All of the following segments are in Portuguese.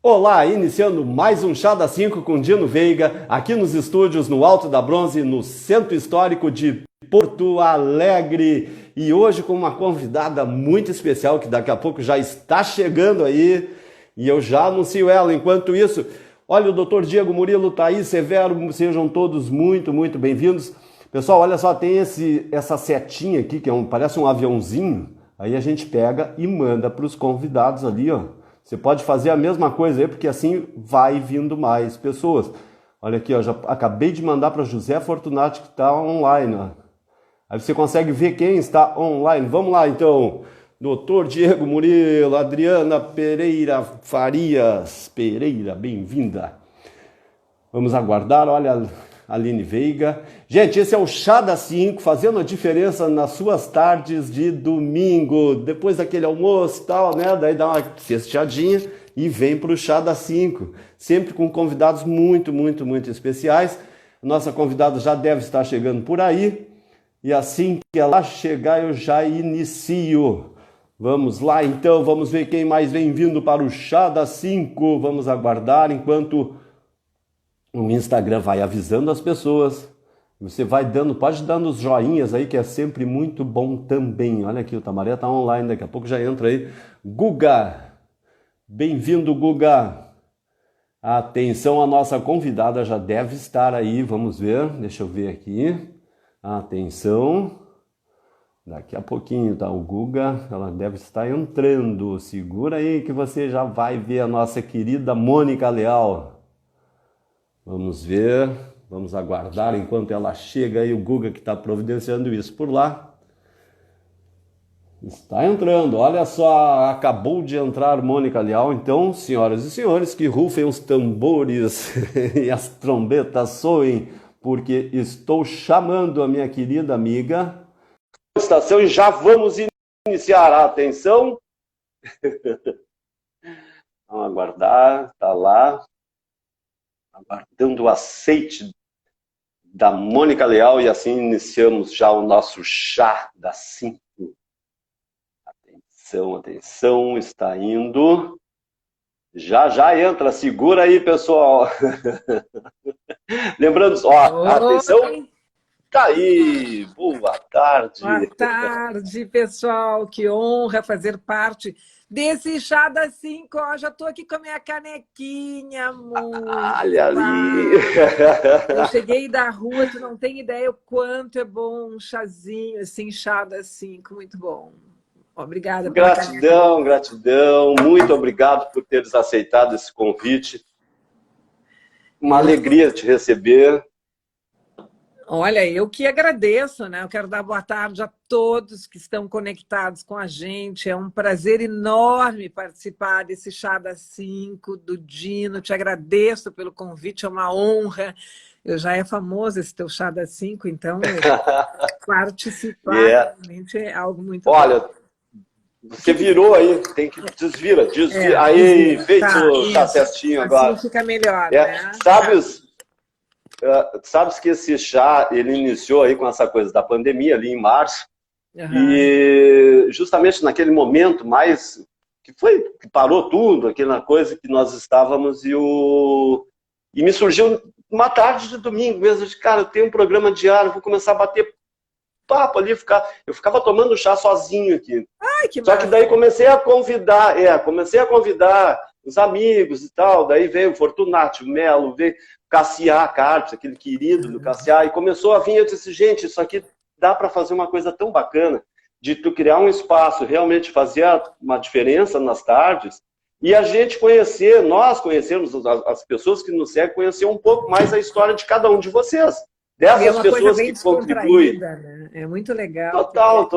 Olá, iniciando mais um Chá das 5 com Dino Veiga, aqui nos estúdios no Alto da Bronze, no Centro Histórico de Porto Alegre. E hoje com uma convidada muito especial, que daqui a pouco já está chegando aí, e eu já anuncio ela. Enquanto isso, olha, o Dr. Diego Murilo, Thaís Severo, sejam todos muito bem-vindos. Pessoal, olha só, tem essa setinha aqui, que parece um aviãozinho, aí a gente pega e manda para os convidados ali, ó. Você pode fazer a mesma coisa aí, porque assim vai vindo mais pessoas. Olha aqui, ó, já acabei de mandar para José Fortunati, que está online. Ó. Aí você consegue ver quem está online. Vamos lá, então. Doutor Diego Murilo, Adriana Pereira Farias. Pereira, bem-vinda. Vamos aguardar, olha, Aline Veiga. Gente, esse é o Chá das 5, fazendo a diferença nas suas tardes de domingo. Depois daquele almoço e tal, né? Daí dá uma festeadinha e vem para o Chá das 5. Sempre com convidados muito especiais. Nossa convidada já deve estar chegando por aí. E assim que ela chegar, eu já inicio. Vamos lá, então. Vamos ver quem mais vem vindo para o Chá das 5. Vamos aguardar enquanto o Instagram vai avisando as pessoas. Você vai dando, pode dando os joinhas aí, que é sempre muito bom também. Olha aqui, o Tamaré tá online, daqui a pouco já entra aí. Guga, bem-vindo, Guga. Atenção, a nossa convidada já deve estar aí, vamos ver, deixa eu ver aqui. Atenção, daqui a pouquinho tá o Guga, ela deve estar entrando. Segura aí que você já vai ver a nossa querida Mônica Leal. Vamos ver, vamos aguardar enquanto ela chega aí, o Guga que está providenciando isso por lá. Está entrando, olha só, acabou de entrar Mônica Leal. Então, senhoras e senhores, que rufem os tambores e as trombetas soem, porque estou chamando a minha querida amiga. Estação e já vamos iniciar, atenção. Vamos aguardar, está lá. Aguardando o aceite da Mônica Leal e assim iniciamos já o nosso Chá das 5. Atenção, está indo. Já entra, segura aí, pessoal. Lembrando, ó, atenção. Tá aí, boa tarde. Boa tarde, pessoal. Que honra fazer parte desse Chá das 5. Ó, já estou aqui com a minha canequinha, amor. Olha ali. Eu cheguei da rua, tu não tem ideia o quanto é bom um chazinho, assim, Chá das 5. Muito bom. Obrigada. Gratidão. Muito obrigado por teres aceitado esse convite. Uma alegria te receber. Olha, eu que agradeço, né? Eu quero dar boa tarde a todos que estão conectados com a gente. É um prazer enorme participar desse Chá das 5, do Dino. Te agradeço pelo convite, é uma honra. Eu já é famoso esse teu Chá das 5, então participar realmente é algo muito bom. Você virou aí, tem que desvira. Aí, feito, tá certinho assim agora. Fica melhor, né? Sabes que esse chá, ele iniciou aí com essa coisa da pandemia ali em março, e justamente naquele momento mais, que parou tudo, aquela coisa que nós estávamos, e me surgiu uma tarde de domingo mesmo, de cara, eu tenho um programa diário, vou começar a bater papo ali, eu ficava tomando chá sozinho aqui. Ai, que Só que daí comecei a convidar os amigos e tal, daí veio o Fortunati, o Melo, veio Cassiá Carpes, aquele querido do Cassiá, e começou a vir, eu disse, gente, isso aqui dá para fazer uma coisa tão bacana, de tu criar um espaço, realmente fazer uma diferença nas tardes, e a gente nós conhecermos, as pessoas que nos seguem, conhecer um pouco mais a história de cada um de vocês. Dessas pessoas que contribuem. Né? É muito legal. Total.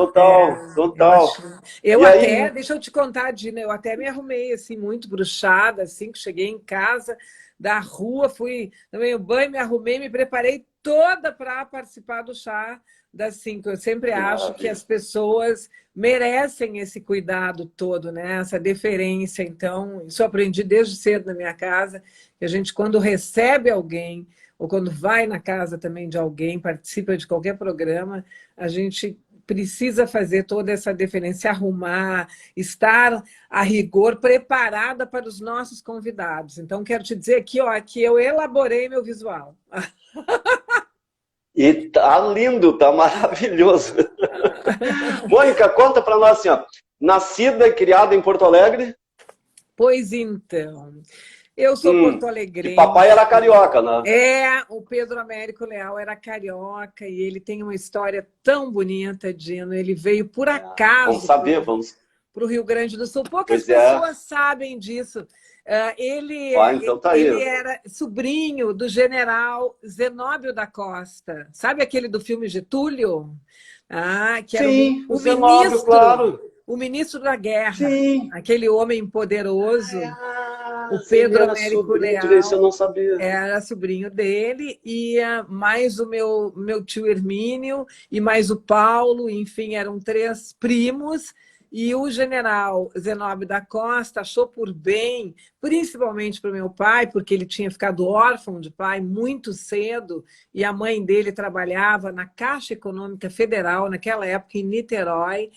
Deixa eu te contar, Dina, eu até me arrumei assim, muito bruxada, assim, que cheguei em casa da rua, fui tomei o banho, me arrumei, me preparei toda para participar do Chá das 5. Eu sempre acho que as pessoas merecem esse cuidado todo, né? Essa deferência. Então, isso eu aprendi desde cedo na minha casa, que a gente, quando recebe alguém, ou quando vai na casa também de alguém, participa de qualquer programa, a gente precisa fazer toda essa defesa, se arrumar, estar a rigor preparada para os nossos convidados. Então, quero te dizer aqui, ó, que eu elaborei meu visual. E tá lindo, tá maravilhoso. Mônica, conta para nós assim, ó, nascida e criada em Porto Alegre? Pois então, eu sou porto-alegrense. Papai era carioca, né? O Pedro Américo Leal era carioca e ele tem uma história tão bonita, Dino. Ele veio por acaso. Vamos saber, vamos. Para o Rio Grande do Sul. Poucas Pois é. pessoas sabem disso. Então tá aí. Ele era sobrinho do general Zenóbio da Costa. Sabe aquele do filme Getúlio? Que era o Zenóbio, ministro, claro. O ministro da guerra. Sim. Aquele homem poderoso. O Pedro Américo Leal. Isso eu não sabia. Era sobrinho dele, e mais o meu tio Hermínio, e mais o Paulo, enfim, eram 3 primos. E o general Zenóbio da Costa achou por bem, principalmente para o meu pai, porque ele tinha ficado órfão de pai muito cedo, e a mãe dele trabalhava na Caixa Econômica Federal, naquela época em Niterói.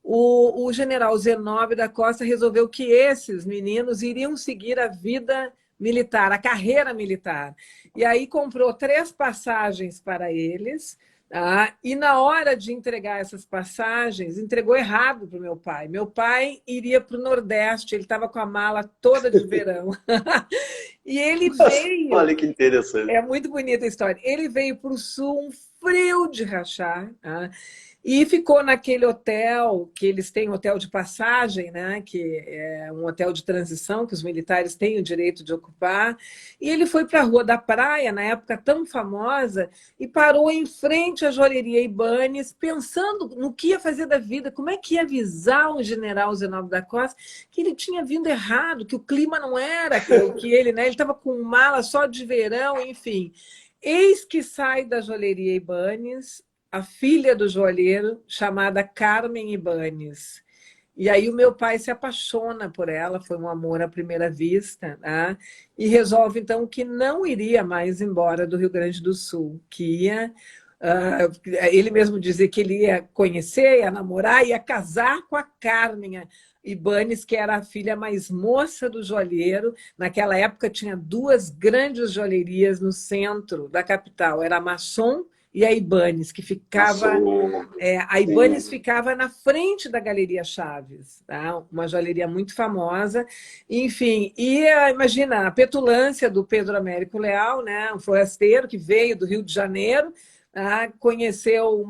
O general Zenóbio da Costa resolveu que esses meninos iriam seguir a vida militar, a carreira militar. E aí comprou 3 passagens para eles. E na hora de entregar essas passagens, entregou errado para o meu pai. Meu pai iria para o Nordeste, ele estava com a mala toda de verão. E ele veio... Olha que interessante. É muito bonita a história. Ele veio para o Sul, um frio de rachar, e ficou naquele hotel, que eles têm hotel de passagem, né? Que é um hotel de transição que os militares têm o direito de ocupar. E ele foi para a Rua da Praia, na época tão famosa, e parou em frente à joalheria Ibanez, pensando no que ia fazer da vida, como é que ia avisar o general Zenóbio da Costa que ele tinha vindo errado, que o clima não era que ele, né? Ele estava com mala só de verão, enfim. Eis que sai da joalheria Ibanez a filha do joalheiro, chamada Carmen Ibanez. E aí o meu pai se apaixona por ela, foi um amor à primeira vista, e resolve, então, que não iria mais embora do Rio Grande do Sul, que ia... ele mesmo dizia que ele ia conhecer, ia namorar, ia casar com a Carmen Ibanez, que era a filha mais moça do joalheiro. Naquela época tinha 2 grandes joalherias no centro da capital, era a Masson e a Ibanez, que ficava... a Ibanez ficava na frente da Galeria Chaves, uma joalheria muito famosa. Enfim, e imagina, a petulância do Pedro Américo Leal, né, um forasteiro que veio do Rio de Janeiro, conheceu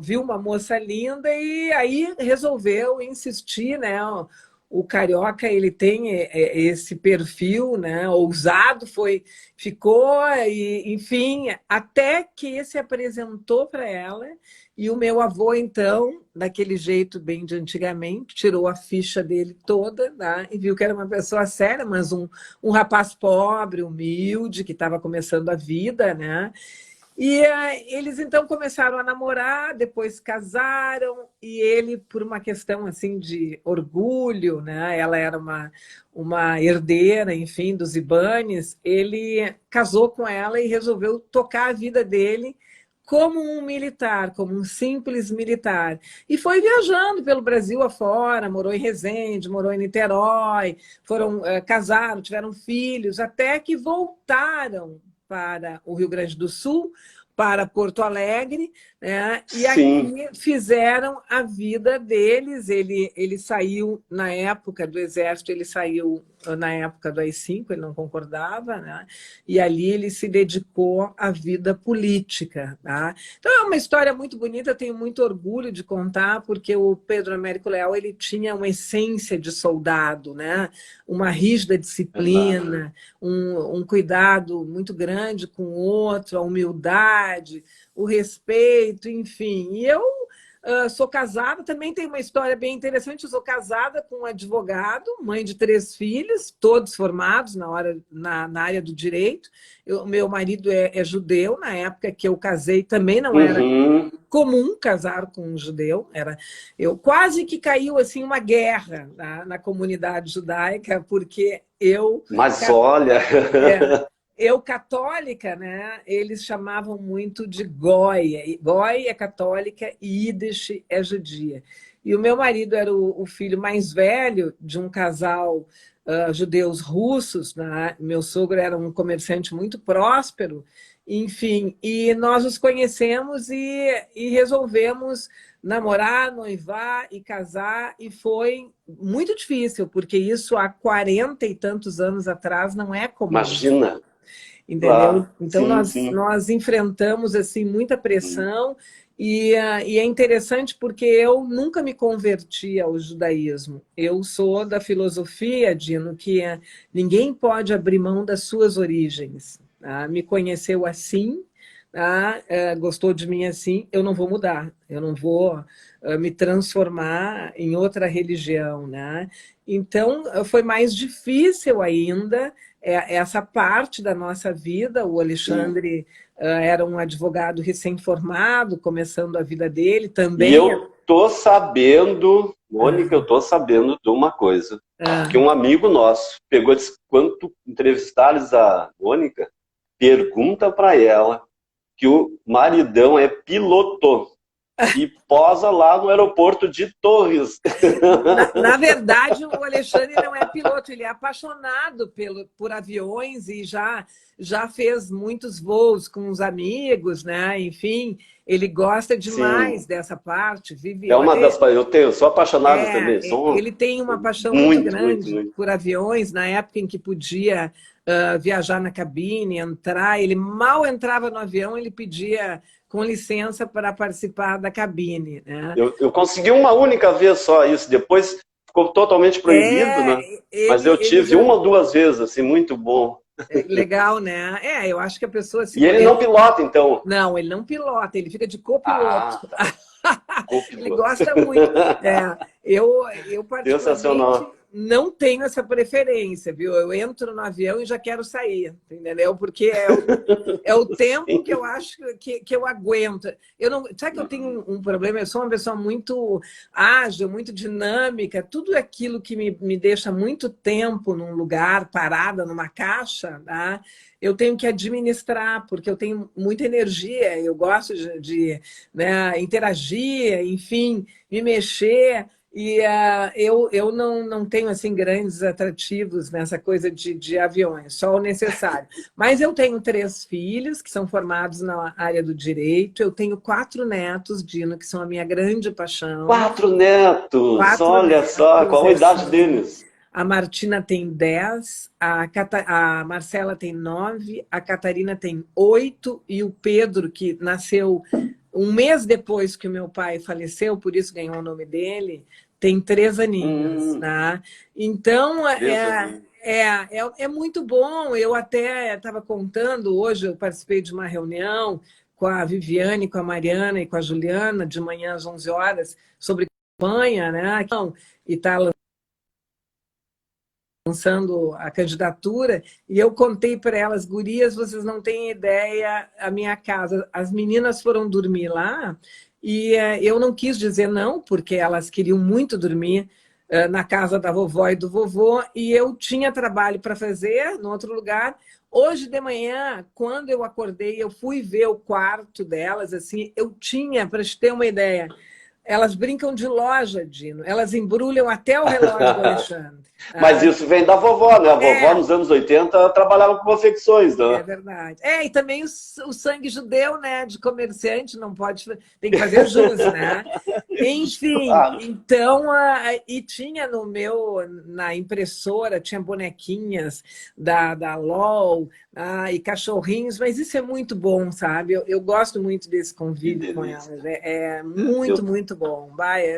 viu uma moça linda e aí resolveu insistir, né? O carioca, ele tem esse perfil, né, ousado, ficou, e, enfim, até que se apresentou para ela, e o meu avô, então, daquele jeito bem de antigamente, tirou a ficha dele toda, e viu que era uma pessoa séria, mas um rapaz pobre, humilde, que estava começando a vida, né? E eles, então, começaram a namorar, depois casaram, e ele, por uma questão assim de orgulho, né? Ela era uma herdeira, enfim, dos Ibanez, ele casou com ela e resolveu tocar a vida dele como um militar, como um simples militar. E foi viajando pelo Brasil afora, morou em Resende, morou em Niterói, casaram, tiveram filhos, até que voltaram para o Rio Grande do Sul, para Porto Alegre, né? E aqui fizeram a vida deles. Ele saiu, na época do Exército, ele saiu na época do AI-5, ele não concordava, né? E ali ele se dedicou à vida política. Então é uma história muito bonita, eu tenho muito orgulho de contar, porque o Pedro Américo Leal, ele tinha uma essência de soldado, né? Uma rígida disciplina, um cuidado muito grande com o outro, a humildade, o respeito, enfim. E eu sou casada, também tem uma história bem interessante. Eu sou casada com um advogado, mãe de 3 filhos, todos formados na área do direito. Meu marido é judeu, na época que eu casei também não era comum casar com um judeu. Eu quase que caiu assim, uma guerra na comunidade judaica, porque eu... Mas olha... Eu, católica, né? Eles chamavam muito de Goia. Goia é católica e Yiddish é judia. E o meu marido era o filho mais velho de um casal judeus russos, né? Meu sogro era um comerciante muito próspero, enfim, e nós nos conhecemos e resolvemos namorar, noivar e casar, e foi muito difícil, porque isso há 40 e tantos anos atrás não é comum. Imagina. Entendeu? Claro. Então, Sim, nós, sim. nós enfrentamos assim muita pressão e é interessante porque eu nunca me converti ao judaísmo. Eu sou da filosofia, Dino, que ninguém pode abrir mão das suas origens. Tá? Me conheceu assim, tá? Gostou de mim assim, eu não vou mudar, eu não vou me transformar em outra religião, né? Então, foi mais difícil ainda essa parte da nossa vida. O Sim. Alexandre era um advogado recém-formado, começando a vida dele E também. eu tô sabendo, Mônica, eu tô sabendo de uma coisa. Que um amigo nosso pegou e disse, quando tu entrevistares a Mônica, pergunta para ela que o maridão é piloto e posa lá no aeroporto de Torres. Na verdade, o Alexandre não é piloto, ele é apaixonado por aviões e já fez muitos voos com os amigos, né? Enfim, ele gosta demais Sim, dessa parte, vive. é uma das... Eu sou apaixonado também, Ele tem uma paixão muito muito, muito, grande muito. por aviões. Na época em que podia viajar na cabine, entrar, ele mal entrava no avião, ele pedia com licença para participar da cabine, né? Eu consegui uma única vez só isso, depois ficou totalmente proibido, né? Mas eu Ele tive já... uma ou duas vezes, assim, muito bom. Legal, né? Eu acho que a pessoa se E ele não pilota, então? Não, ele não pilota, ele fica de Ah, copiloto. tá. Ele Copiloto. gosta muito. Eu particularmente Sensacional. não tenho essa preferência, viu? Eu entro no avião e já quero sair, entendeu? Porque é o tempo que eu acho que eu aguento. Eu não, sabe que eu tenho um problema? Eu sou uma pessoa muito ágil, muito dinâmica. Tudo aquilo que me deixa muito tempo num lugar, parada numa caixa, tá? Eu tenho que administrar, porque eu tenho muita energia, eu gosto né, interagir, enfim, me mexer. E eu não tenho assim grandes atrativos nessa coisa de aviões, só o necessário. Mas eu tenho 3 filhos que são formados na área do direito, eu tenho 4 netos, Dino, que são a minha grande paixão. 4 netos, 4 olha só, netos, qual a idade assim. deles? A Martina tem 10, a Marcela tem 9, a Catarina tem 8 e o Pedro, que nasceu um mês depois que o meu pai faleceu, por isso ganhou o nome dele, tem 3 aninhos. Né? Então, 3 aninhos. é muito bom. Eu até estava contando, hoje eu participei de uma reunião com a Viviane, com a Mariana e com a Juliana, de manhã às 11 horas, sobre campanha, né? E está lançando a candidatura, e eu contei para elas, gurias, vocês não têm ideia, a minha casa, as meninas foram dormir lá, e eu não quis dizer não, porque elas queriam muito dormir na casa da vovó e do vovô, e eu tinha trabalho para fazer no outro lugar. Hoje de manhã, quando eu acordei, eu fui ver o quarto delas, assim, eu tinha, para te ter uma ideia, elas brincam de loja, Dino. Elas embrulham até o relógio do Alexandre. Mas isso vem da vovó, né? A vovó, nos anos 80, trabalhava com confecções, É né? verdade. E também o sangue judeu, né? De comerciante, não pode... Tem que fazer jus, né? Enfim, Claro. então... E tinha na impressora, tinha bonequinhas da LOL, e cachorrinhos, mas isso é muito bom, sabe? Eu gosto muito desse Que convívio com delícia. elas. É muito, Eu, muito bom.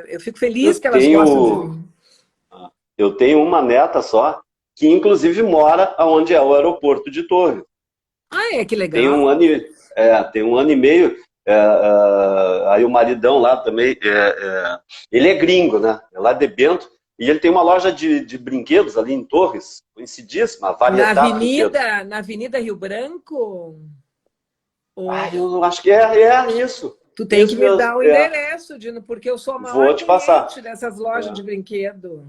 Eu fico feliz eu que elas gostam de tenho, mim. eu tenho uma neta só, que inclusive mora onde é o aeroporto de Torres. Que Tem legal. um ano, tem 1 ano e meio. Aí o maridão lá também, ele é gringo, né? É lá de Bento, e ele tem uma loja de brinquedos ali em Torres, conhecidíssima, Variedade Brinquedos. Na Avenida Rio Branco? Ah, eu acho que é isso. Tu tem que Isso me mesmo. dar o endereço, Dino, porque eu sou a maior Vou te passar. cliente dessas lojas de brinquedo.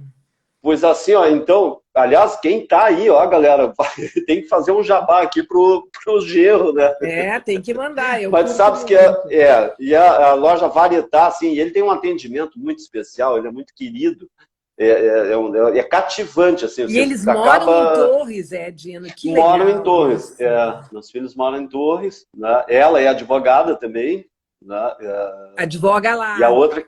Pois assim, ó, então, aliás, quem tá aí, ó, galera, tem que fazer um jabá aqui pro Genro, né? Tem que mandar. Eu Mas tu sabes que e a loja Varietá, assim, ele tem um atendimento muito especial, ele é muito querido, é cativante, assim. E eles moram em Torres, Dino, que legal. Moram em Torres, meus filhos moram em Torres, né? Ela é advogada também, né? Advoga lá. E a outra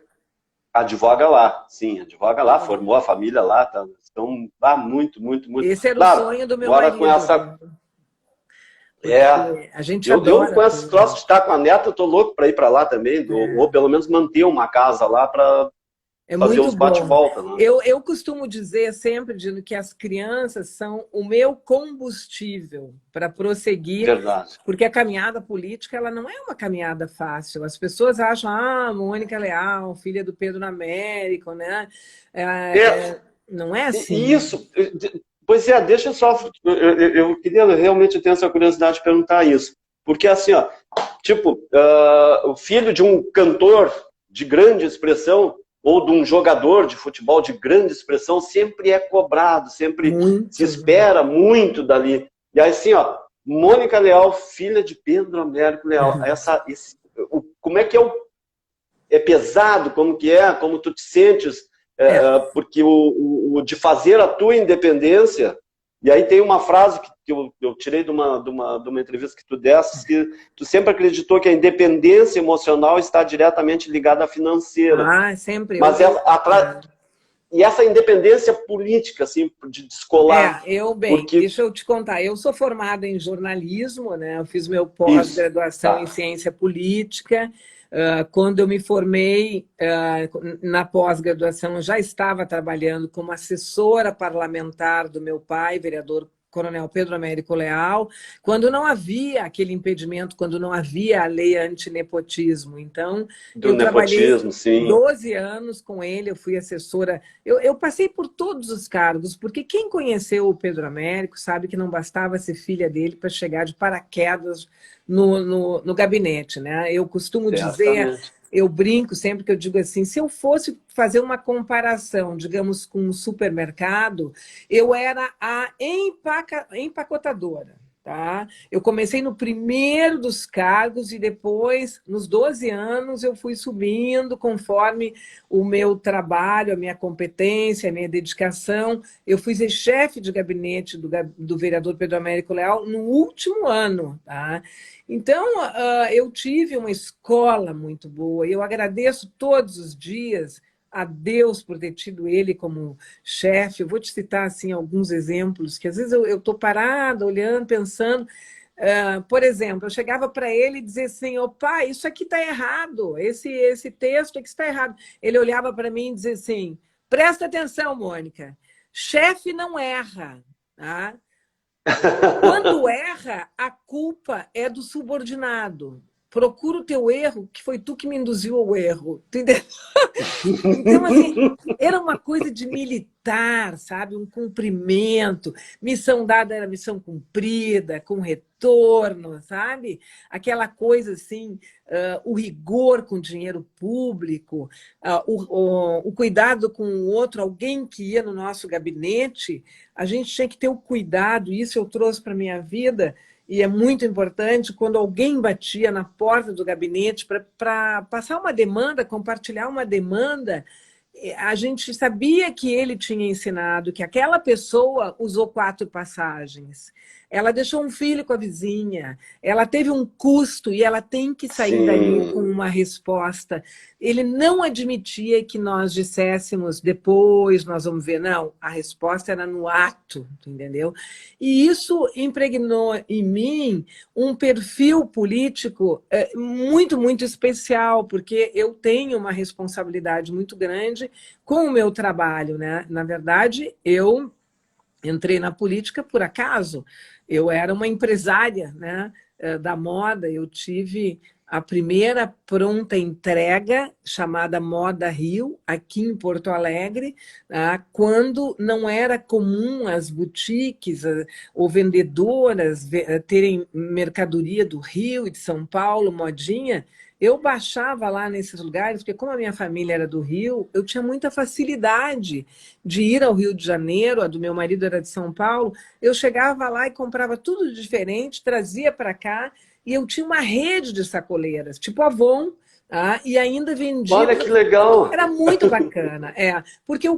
advoga lá, sim, advoga lá, formou a família lá, tá? Então, muito. Esse era o sonho do meu marido. Com essa... A gente adora. Eu com esse troço de estar com a neta, eu tô louco para ir para lá também, ou pelo menos manter uma casa lá para fazer uns bate-volta. Né? Eu costumo dizer sempre, Dino, que as crianças são o meu combustível para prosseguir. Verdade. Porque a caminhada política ela não é uma caminhada fácil. As pessoas acham, Mônica Leal, filha do Pedro Américo, né? Não é assim. Isso. Pois deixa eu só... Eu queria realmente ter essa curiosidade de perguntar isso. Porque assim, ó, tipo, o filho de um cantor de grande expressão ou de um jogador de futebol de grande expressão sempre é cobrado, sempre se espera muito dali. E aí, assim, ó, Mônica Leal, filha de Pedro Américo Leal, como é que é pesado, como tu te sentes, porque de fazer a tua independência, e aí tem uma frase que eu tirei de uma entrevista que tu deste, que tu sempre acreditou que a independência emocional está diretamente ligada à financeira. Sempre. Mas e essa independência política, assim, de descolar... Deixa eu te contar, eu sou formada em jornalismo, né? Eu fiz meu pós-graduação em ciência política. Quando eu me formei na pós-graduação, eu já estava trabalhando como assessora parlamentar do meu pai, vereador Coronel Pedro Américo Leal, quando não havia aquele impedimento, quando não havia a lei antinepotismo. Então, eu trabalhei 12 anos com ele, eu fui assessora. Eu passei por todos os cargos, porque quem conheceu o Pedro Américo sabe que não bastava ser filha dele para chegar de paraquedas no gabinete, né? Eu costumo dizer... Eu brinco sempre que eu digo assim, se eu fosse fazer uma comparação, digamos, com um supermercado, eu era a empacotadora. Tá? Eu comecei no primeiro dos cargos e depois, nos 12 anos, eu fui subindo conforme o meu trabalho, a minha competência, a minha dedicação. Eu fui ser chefe de gabinete do vereador Pedro Américo Leal no último ano. Tá? Então, eu tive uma escola muito boa e eu agradeço todos os dias a Deus por ter tido ele como chefe. Eu vou te citar assim, alguns exemplos, que às vezes eu estou parada, olhando, pensando. Por exemplo, eu chegava para ele e dizia assim, pai, isso aqui está errado, esse texto aqui está errado. Ele olhava para mim e dizia assim, presta atenção, Mônica, chefe não erra, tá? Quando erra, a culpa é do subordinado. Procura o teu erro, que foi tu que me induziu ao erro. Entendeu? Então, assim, era uma coisa de militar, sabe? Um cumprimento. Missão dada era missão cumprida, com retorno, sabe? Aquela coisa assim, o rigor com dinheiro público, o cuidado com o outro, alguém que ia no nosso gabinete, a gente tinha que ter o cuidado, isso eu trouxe para a minha vida. E é muito importante, quando alguém batia na porta do gabinete para passar uma demanda, compartilhar uma demanda, a gente sabia que ele tinha ensinado que aquela pessoa usou 4 passagens. Ela deixou um filho com a vizinha, ela teve um custo e ela tem que sair dali com uma resposta. Ele não admitia que nós disséssemos depois, nós vamos ver. Não, a resposta era no ato, entendeu? E isso impregnou em mim um perfil político muito, muito especial, porque eu tenho uma responsabilidade muito grande com o meu trabalho, né? Na verdade, eu entrei na política por acaso. Eu era uma empresária, né, da moda, eu tive a primeira pronta entrega, chamada Moda Rio, aqui em Porto Alegre, quando não era comum as boutiques ou vendedoras terem mercadoria do Rio e de São Paulo, modinha. Eu baixava lá nesses lugares, porque como a minha família era do Rio, eu tinha muita facilidade de ir ao Rio de Janeiro, a do meu marido era de São Paulo, eu chegava lá e comprava tudo diferente, trazia para cá, e eu tinha uma rede de sacoleiras, tipo Avon, e ainda vendia. Olha que legal! Era muito bacana, porque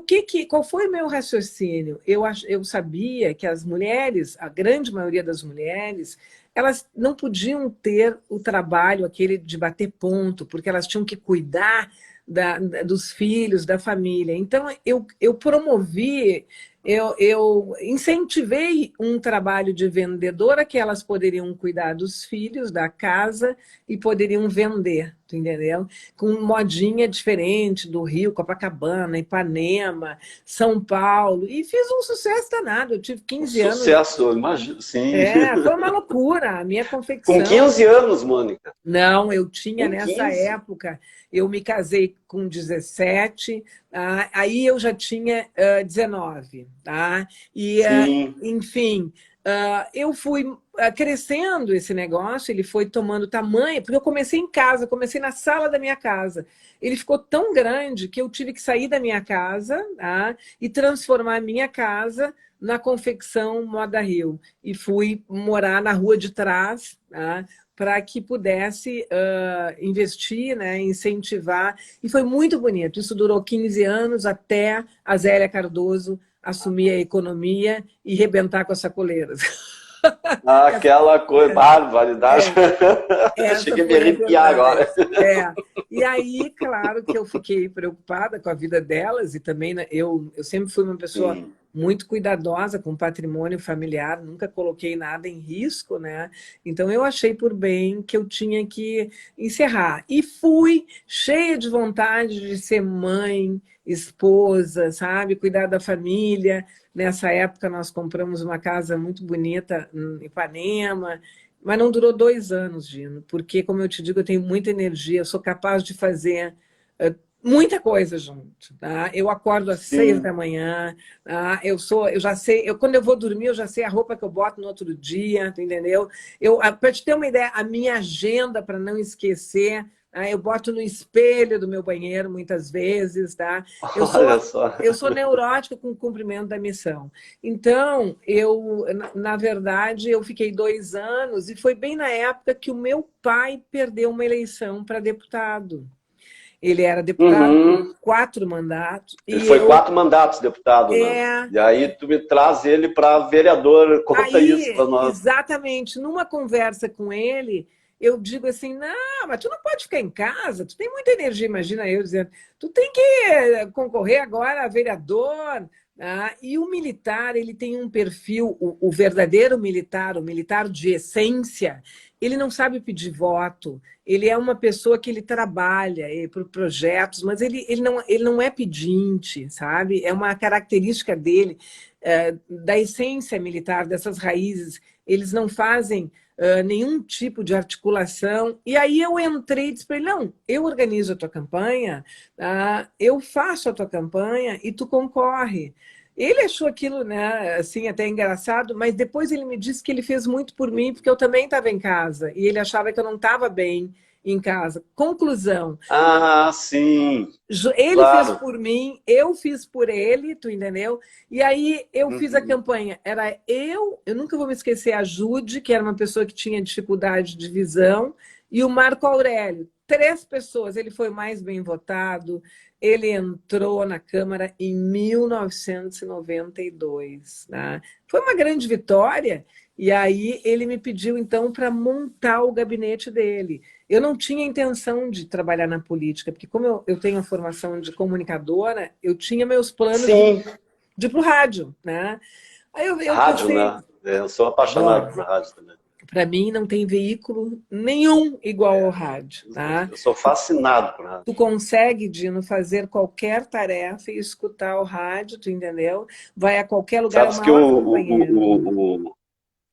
qual foi o meu raciocínio? Eu sabia que as mulheres, a grande maioria das mulheres, elas não podiam ter o trabalho aquele de bater ponto, porque elas tinham que cuidar dos filhos, da família. Então, eu promovi, eu incentivei um trabalho de vendedora que elas poderiam cuidar dos filhos, da casa e poderiam vender, tu entendeu? Com modinha diferente do Rio, Copacabana, Ipanema, São Paulo. E fiz um sucesso danado. Eu tive 15 anos. Sucesso, imagino, sim. Foi uma loucura a minha confecção. Com 15 anos, Mônica? Não, eu tinha Com nessa 15? época, eu me casei com 17, aí eu já tinha 19, tá? E, Sim. enfim, eu fui crescendo esse negócio, ele foi tomando tamanho, porque eu comecei em casa, comecei na sala da minha casa. Ele ficou tão grande que eu tive que sair da minha casa, tá? E transformar a minha casa na confecção Moda Rio. E fui morar na rua de trás, tá? Para que pudesse investir, né, incentivar. E foi muito bonito. Isso durou 15 anos até a Zélia Cardoso assumir a economia e rebentar com as sacoleiras. Aquela coisa, barbaridade. Cheguei a me arrepiar agora. E aí, claro que eu fiquei preocupada com a vida delas e também eu sempre fui uma pessoa muito cuidadosa com o patrimônio familiar, nunca coloquei nada em risco, né? Então eu achei por bem que eu tinha que encerrar. E fui cheia de vontade de ser mãe, esposa, sabe? Cuidar da família. Nessa época nós compramos uma casa muito bonita em Ipanema, mas não durou 2 anos, Gino, porque, como eu te digo, eu tenho muita energia, eu sou capaz de fazer muita coisa junto, tá? Eu acordo às 6 da manhã, tá? Eu já sei, quando eu vou dormir, eu já sei a roupa que eu boto no outro dia, tu entendeu? Para te ter uma ideia, a minha agenda, para não esquecer, eu boto no espelho do meu banheiro muitas vezes, tá? Eu sou neurótica com o cumprimento da missão. Então, na verdade, eu fiquei 2 anos e foi bem na época que o meu pai perdeu uma eleição para deputado. Ele era deputado por 4 mandatos. Ele foi 4 mandatos deputado, né? E aí tu me traz ele para vereador, conta isso para nós. Exatamente. Numa conversa com ele, eu digo assim, não, mas tu não pode ficar em casa, tu tem muita energia, imagina eu dizendo, tu tem que concorrer agora a vereador. E o militar, ele tem um perfil, o verdadeiro militar, o militar de essência, ele não sabe pedir voto, ele é uma pessoa que ele trabalha por projetos, mas ele não é pedinte, sabe? É uma característica dele, da essência militar, dessas raízes, eles não fazem nenhum tipo de articulação. E aí eu entrei e disse para ele, não, eu organizo a tua campanha, eu faço a tua campanha e tu concorre. Ele achou aquilo, né, assim, até engraçado, mas depois ele me disse que ele fez muito por mim, porque eu também estava em casa, e ele achava que eu não estava bem em casa. Conclusão. Sim. Ele fez por mim, eu fiz por ele, tu entendeu? E aí eu fiz a campanha. Era eu nunca vou me esquecer, a Jude, que era uma pessoa que tinha dificuldade de visão, e o Marco Aurélio. 3 pessoas, ele foi mais bem votado, ele entrou na Câmara em 1992. Né? Foi uma grande vitória, e aí ele me pediu, então, para montar o gabinete dele. Eu não tinha intenção de trabalhar na política, porque como eu tenho a formação de comunicadora, eu tinha meus planos de ir para o rádio. Né? Aí eu rádio, pensei, né? Eu sou apaixonado por rádio também. Para mim, não tem veículo nenhum igual ao rádio. Tá? Eu sou fascinado por rádio. Tu consegue, Dino, fazer qualquer tarefa e escutar o rádio, tu entendeu? Vai a qualquer lugar. Sabes que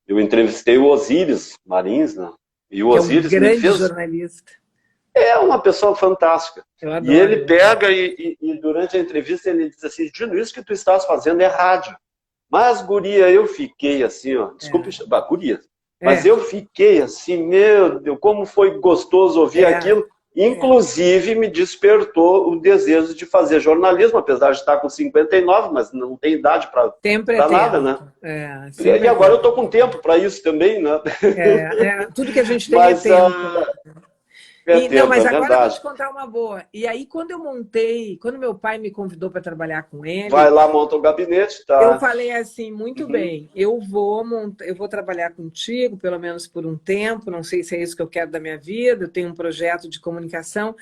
eu entrevistei o Osíris Marins, né? E o Osíris é um grande jornalista. É uma pessoa fantástica. E ele pega e durante a entrevista ele diz assim, Dino, isso que tu estás fazendo é rádio. Mas, guria, eu fiquei assim, ó, desculpe, guria. Mas eu fiquei assim, meu Deus, como foi gostoso ouvir aquilo. Inclusive, me despertou o desejo de fazer jornalismo, apesar de estar com 59, mas não tem idade para nada, né? E agora eu estou com tempo para isso também, né? Tudo que a gente tem mas, é tempo. Não, mas agora eu vou te contar uma boa. E aí, quando meu pai me convidou para trabalhar com ele... Vai lá, monta um gabinete, tá? Eu falei assim, muito bem, eu vou trabalhar contigo, pelo menos por um tempo, não sei se é isso que eu quero da minha vida, eu tenho um projeto de comunicação,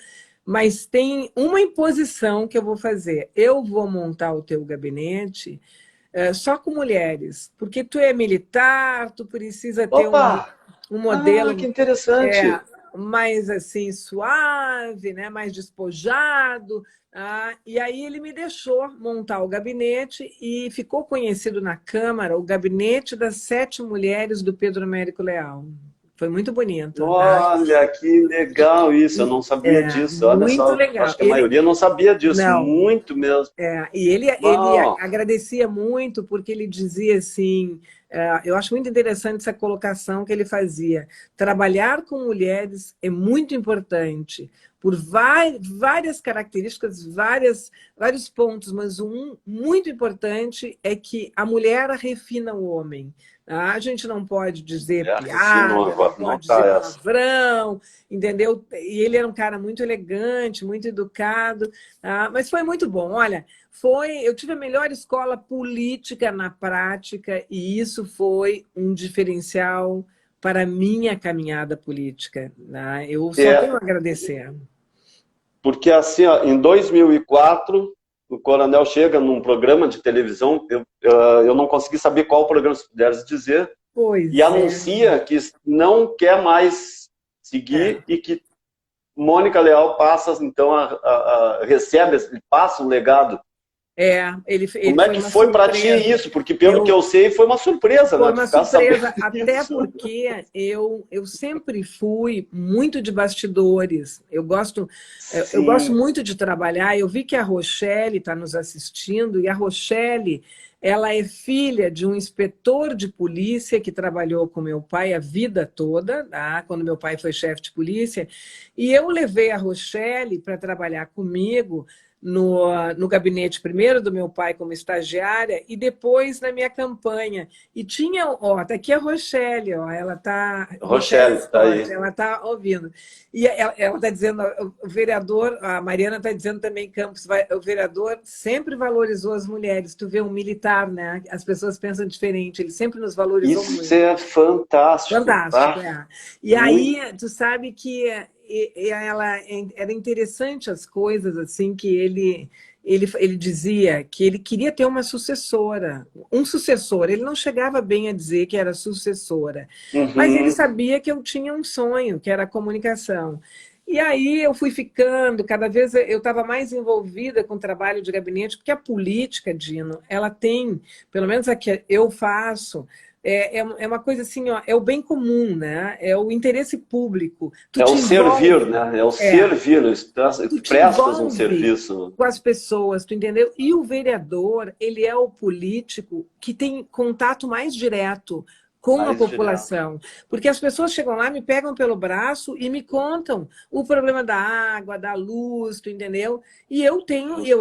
mas tem uma imposição que eu vou fazer. Eu vou montar o teu gabinete só com mulheres, porque tu é militar, tu precisa ter um modelo... que interessante! Mais assim, suave, né? Mais despojado. E aí ele me deixou montar o gabinete e ficou conhecido na Câmara o gabinete das 7 mulheres do Pedro Américo Leal. Foi muito bonito. Olha, que legal isso, eu não sabia disso. Olha muito só, legal. Acho que a maioria não sabia disso, muito mesmo. E ele agradecia muito porque ele dizia assim... eu acho muito interessante essa colocação que ele fazia. Trabalhar com mulheres é muito importante, por várias características, vários pontos, mas um muito importante é que a mulher refina o homem. A gente não pode dizer piada, não pode dizer palavrão, entendeu? E ele era um cara muito elegante, muito educado, mas foi muito bom. Olha, eu tive a melhor escola política na prática e isso foi um diferencial para a minha caminhada política. Eu só tenho a agradecer. Porque assim, ó, em 2004, o Coronel chega num programa de televisão, eu não consegui saber qual programa, se puderes dizer, e anuncia que não quer mais seguir e que Mônica Leal passa, então, passa o legado. Como é que foi para ti isso? Porque, pelo que eu sei, foi uma surpresa. Foi uma surpresa, até porque eu sempre fui muito de bastidores. Eu gosto muito de trabalhar. Eu vi que a Rochelle está nos assistindo, e a Rochelle, ela é filha de um inspetor de polícia que trabalhou com meu pai a vida toda, quando meu pai foi chefe de polícia, e eu levei a Rochelle para trabalhar comigo no gabinete primeiro do meu pai como estagiária e depois na minha campanha. E tinha, tá aqui a Rochelle, ela tá... Rochelle, está aí. Ela tá ouvindo. E ela tá dizendo, o vereador, a Mariana tá dizendo também, Campos, o vereador sempre valorizou as mulheres. Tu vê um militar, né? As pessoas pensam diferente, ele sempre nos valorizou muito. Isso é fantástico. Fantástico, E aí, tu sabe que era interessante as coisas assim que ele dizia que ele queria ter uma sucessora, um sucessor. Ele não chegava bem a dizer que era sucessora, mas ele sabia que eu tinha um sonho, que era a comunicação. E aí eu fui ficando, cada vez eu estava mais envolvida com o trabalho de gabinete, porque a política, Dino, ela tem, pelo menos a que eu faço, é uma coisa assim, é o bem comum, né? É o interesse público. É o servir, né? É o servir, prestas um serviço. Com as pessoas, tu entendeu? E o vereador, ele é o político que tem contato mais direto com a população. Porque as pessoas chegam lá, me pegam pelo braço e me contam o problema da água, da luz, tu entendeu? E eu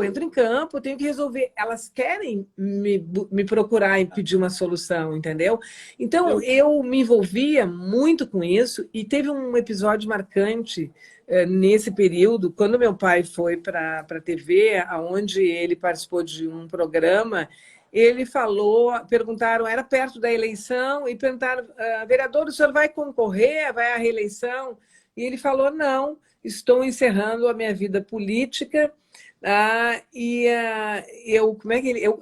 entro em campo, eu tenho que resolver. Elas querem me procurar e pedir uma solução, entendeu? Então, eu me envolvia muito com isso e teve um episódio marcante nesse período, quando meu pai foi para a TV, onde ele participou de um programa. Ele perguntaram, era perto da eleição, e perguntaram, vereador, o senhor vai concorrer, vai à reeleição? E ele falou, não, estou encerrando a minha vida política. Como é que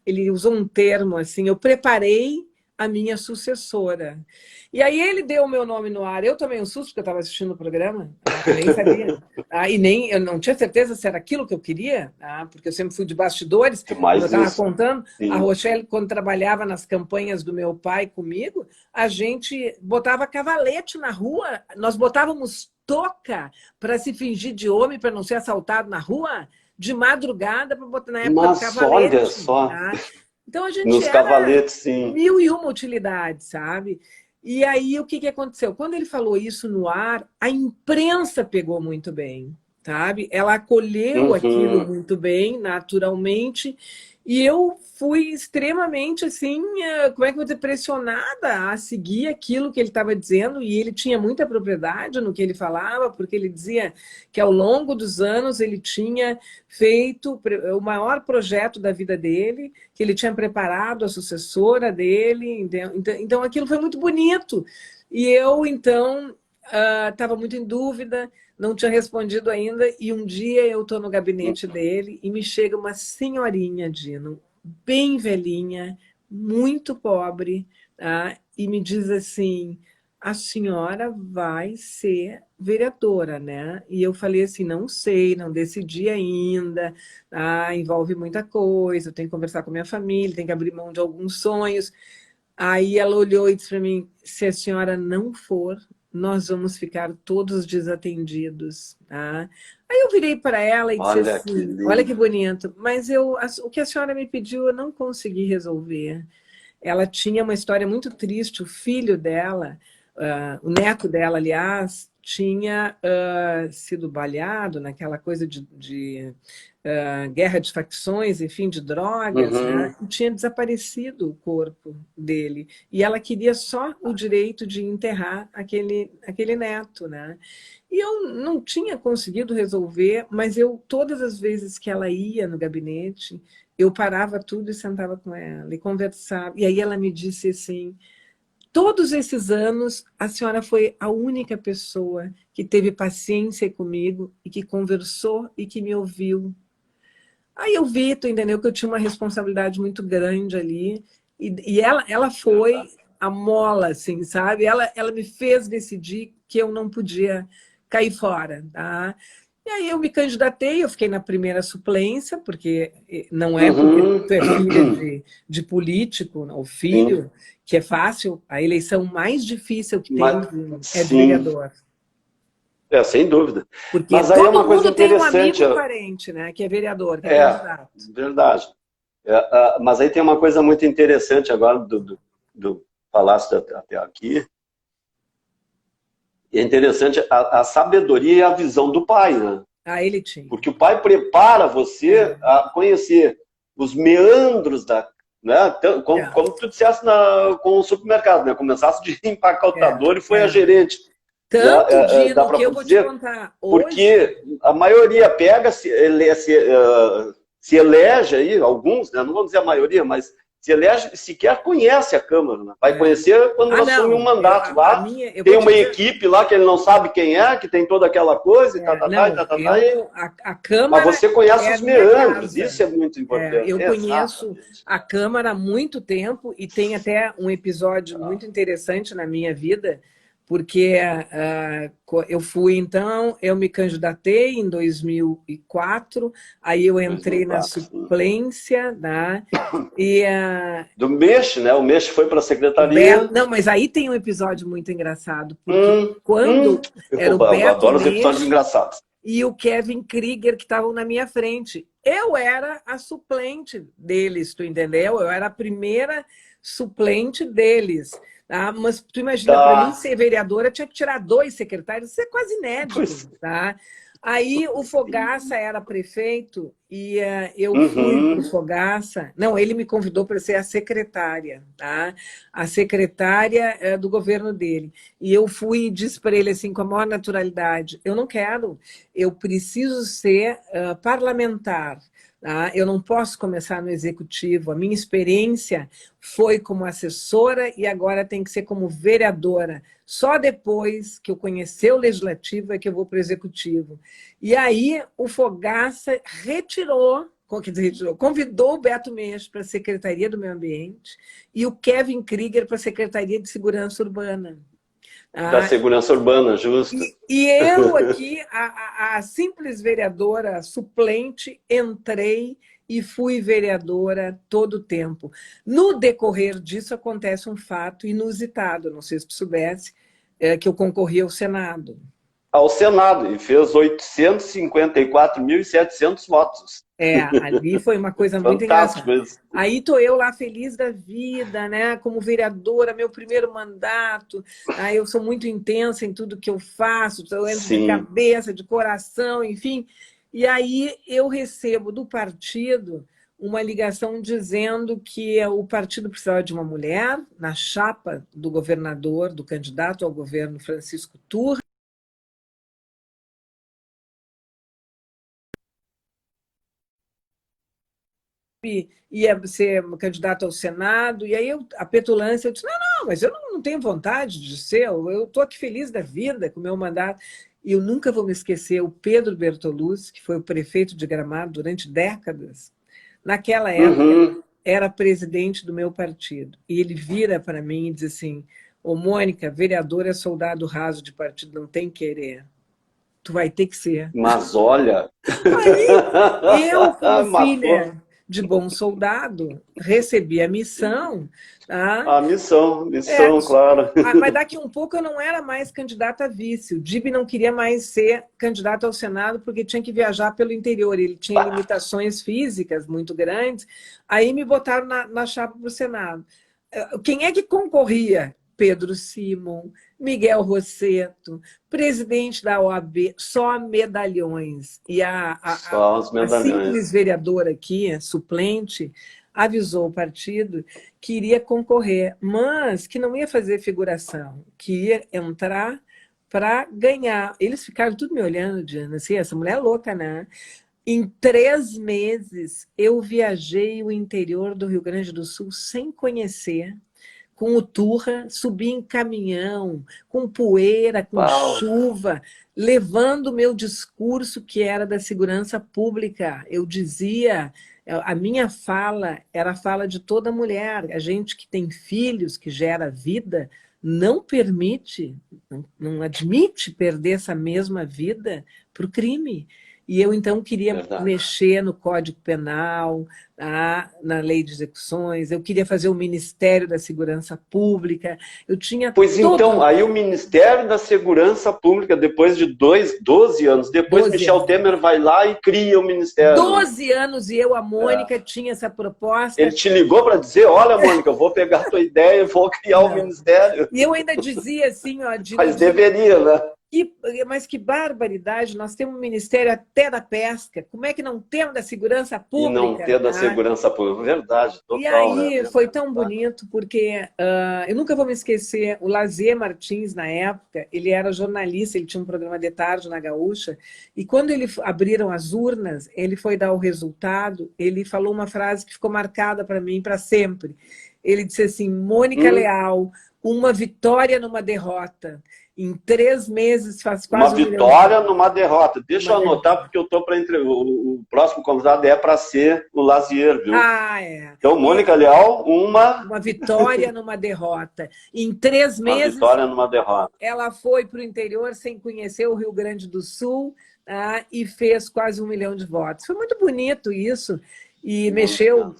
ele usou um termo assim, eu preparei a minha sucessora. E aí ele deu o meu nome no ar. Eu tomei um susto, porque eu estava assistindo o programa, eu nem sabia. Eu não tinha certeza se era aquilo que eu queria, porque eu sempre fui de bastidores. Como eu estava contando, a Rochelle, quando trabalhava nas campanhas do meu pai comigo, a gente botava cavalete na rua, nós botávamos touca para se fingir de homem, para não ser assaltado na rua, de madrugada, para botar na época do cavalete. Olha só. Então a gente nos cavaletes, sim. 1001 utilidades, sabe? E aí, o que aconteceu? Quando ele falou isso no ar, a imprensa pegou muito bem, sabe? Ela acolheu aquilo Uhum. muito bem, naturalmente, e eu fui extremamente, assim, como é que eu vou dizer, pressionada a seguir aquilo que ele estava dizendo, e ele tinha muita propriedade no que ele falava, porque ele dizia que ao longo dos anos ele tinha feito o maior projeto da vida dele, que ele tinha preparado a sucessora dele, então aquilo foi muito bonito. E eu, então, estava muito em dúvida, não tinha respondido ainda, e um dia eu estou no gabinete dele e me chega uma senhorinha, Dino, bem velhinha, muito pobre, tá? E me diz assim, a senhora vai ser vereadora, né? E eu falei assim, não sei, não decidi ainda, envolve muita coisa, eu tenho que conversar com a minha família, tenho que abrir mão de alguns sonhos. Aí ela olhou e disse para mim, se a senhora não for, nós vamos ficar todos desatendidos. Tá? Aí eu virei para ela e disse Olha que assim, olha que lindo. bonito, mas o que a senhora me pediu eu não consegui resolver. Ela tinha uma história muito triste, o filho dela, o neto dela, aliás, tinha sido baleado naquela coisa de guerra de facções, enfim, de drogas, né? Uhum. E tinha desaparecido o corpo dele. E ela queria só o direito de enterrar aquele neto, né? E eu não tinha conseguido resolver, mas todas as vezes que ela ia no gabinete, eu parava tudo e sentava com ela e conversava. E aí ela me disse assim, todos esses anos, a senhora foi a única pessoa que teve paciência comigo e que conversou e que me ouviu. Aí eu vi, tu entendeu, que eu tinha uma responsabilidade muito grande ali. E ela foi a mola, assim, sabe? Ela me fez decidir que eu não podia cair fora, tá? E aí eu me candidatei, eu fiquei na primeira suplência, porque não é porque tu é filha Uhum. de político, ou Sim. filho, que é fácil. A eleição mais difícil que tem Mas, é de sim, vereador. sem dúvida. Porque Mas aí é todo uma coisa mundo tem um amigo interessante, ou parente, né, que é vereador, que é é, candidato. verdade. Mas aí tem uma coisa muito interessante agora do Palácio até aqui. E é interessante a sabedoria e a visão do pai, né? Ah, ele tinha. Porque o pai prepara você É, a conhecer os meandros da. Né? é, Como tu disseste com o supermercado, né? Começasse de é, empacotador e foi a é. gerente. Né? Tanto, Dá Dino, para que eu vou te dizer? contar, hoje, Porque a maioria pega, se elege aí, alguns, né? Não vamos dizer a maioria, mas se elege, sequer conhece a Câmara. Né? Vai é. conhecer quando Ah, assume um não, mandato a lá. minha, eu Tem vou te uma dizer, equipe lá que ele não sabe quem é, que tem toda aquela coisa, e não, a mas Câmara você conhece é a os minha meandros, casa. isso é muito importante. Eu conheço Exatamente. a Câmara há muito tempo e tem até um episódio muito interessante na minha vida, porque eu me candidatei em 2004, aí eu entrei na 2004. Sim. suplência, né? E Do Mexe, né? O Mexe foi para a o Beto. secretaria. Não, mas aí tem um episódio muito engraçado, porque Hum. quando era o Eu Beto adoro os episódios Meix engraçados. e o Kevin Krieger que estavam na minha frente. Eu era a suplente deles, tu entendeu? Eu era a primeira suplente deles. Tá? Mas tu imagina, para mim Tá. ser vereadora, eu tinha que tirar 2 secretários, isso é quase inédito. Pois. Tá? Aí o Fogaça era prefeito e eu fui para o Uhum. Fogaça. Não, ele me convidou para ser a secretária, tá? A secretária do governo dele. E eu fui e disse para ele assim, com a maior naturalidade, eu não quero, eu preciso ser parlamentar. Tá? Eu não posso começar no executivo. A minha experiência foi como assessora e agora tem que ser como vereadora. Só depois que eu conhecer o legislativo é que eu vou para o executivo. E aí o Fogaça convidou o Beto Meixo para a Secretaria do Meio Ambiente e o Kevin Krieger para a Secretaria de Segurança Urbana. Da Ah, segurança urbana, justo. e eu aqui, a simples vereadora suplente, entrei e fui vereadora todo o tempo. No decorrer disso, acontece um fato inusitado, não sei se tu soubesse, que eu concorri ao Senado. Ao Senado, e fez 854.700 votos. Ali foi uma coisa muito Fantástico engraçada. isso. Aí estou eu lá feliz da vida, né? Como vereadora, meu primeiro mandato. Aí eu sou muito intensa em tudo que eu faço, eu entro de Sim. cabeça, de coração, enfim. E aí eu recebo do partido uma ligação dizendo que o partido precisava de uma mulher na chapa do governador, do candidato ao governo Francisco Turra, ia ser candidato ao Senado, e aí a petulância, eu disse, não, mas eu não tenho vontade de ser, eu estou aqui feliz da vida com o meu mandato. E eu nunca vou me esquecer o Pedro Bertolucci, que foi o prefeito de Gramado durante décadas, naquela época era presidente do meu partido. E ele vira para mim e diz assim, ô Mônica, vereador é soldado raso de partido, não tem querer. Tu vai ter que ser. Mas olha... Aí, eu, como Matou filha de bom soldado, recebi a missão. Tá? a É, missão, claro. mas daqui um pouco eu não era mais candidata a vice. O Dib não queria mais ser candidato ao Senado porque tinha que viajar pelo interior. Ele tinha limitações físicas muito grandes. Aí me botaram na chapa para o Senado. Quem é que concorria? Pedro Simon, Miguel Rosseto, presidente da OAB, só medalhões. E Só os a simples medalhões. vereadora aqui, suplente, avisou o partido que iria concorrer, mas que não ia fazer figuração, que ia entrar para ganhar. Eles ficaram tudo me olhando, Diana, assim, essa mulher é louca, né? Em 3 meses, eu viajei o interior do Rio Grande do Sul sem conhecer, com o Turra, subi em caminhão, com poeira, com Uau. chuva, levando o meu discurso que era da segurança pública. Eu dizia, a minha fala era a fala de toda mulher. A gente que tem filhos, que gera vida, não permite, não admite perder essa mesma vida para o crime. E eu, então, queria Verdade. mexer no Código Penal, na lei de execuções, eu queria fazer o Ministério da Segurança Pública, eu tinha Pois então, todo... aí o Ministério da Segurança Pública, depois de 12 anos, depois 12 Michel anos. Temer vai lá e cria o Ministério. 12 anos e eu, a Mônica, tinha essa proposta. Ele te ligou para dizer, olha, Mônica, eu vou pegar a tua ideia e vou criar o Ministério. E eu ainda dizia assim, ó... Mas deveria, né? Mas que barbaridade, nós temos um Ministério até da pesca, como é que não temos da segurança pública? E não ter da segurança pública, verdade, total. E aí foi tão verdade. bonito, porque eu nunca vou me esquecer, o Lazier Martins, na época, ele era jornalista, ele tinha um programa de tarde na Gaúcha, e quando abriram as urnas, ele foi dar o resultado, ele falou uma frase que ficou marcada para mim para sempre. Ele disse assim, Mônica Leal, uma vitória numa derrota. Em 3 meses faz quase uma vitória numa derrota. Deixa eu anotar, porque eu estou para o próximo convidado é para ser o Lazier, viu? Então, Mônica Leal, uma vitória numa derrota. Em 3 meses, uma vitória numa derrota. Ela foi para o interior sem conhecer o Rio Grande do Sul, e fez quase 1 milhão de votos. Foi muito bonito isso e mexeu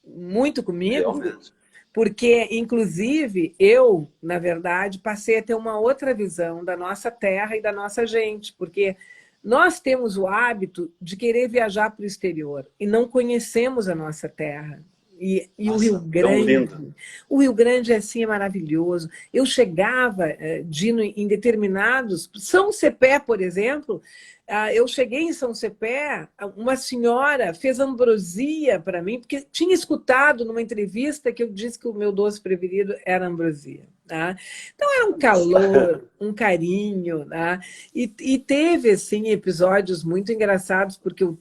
muito comigo. Realmente. Porque, inclusive, eu, na verdade, passei a ter uma outra visão da nossa terra e da nossa gente, porque nós temos o hábito de querer viajar para o exterior e não conhecemos a nossa terra. E o Rio Grande, assim, é maravilhoso. Eu chegava, Dino, em determinados... São Cepé, por exemplo, eu cheguei em São Cepé, uma senhora fez ambrosia para mim, porque tinha escutado numa entrevista que eu disse que o meu doce preferido era ambrosia. Tá? Então era um calor, um carinho, tá? E teve assim, episódios muito engraçados, porque o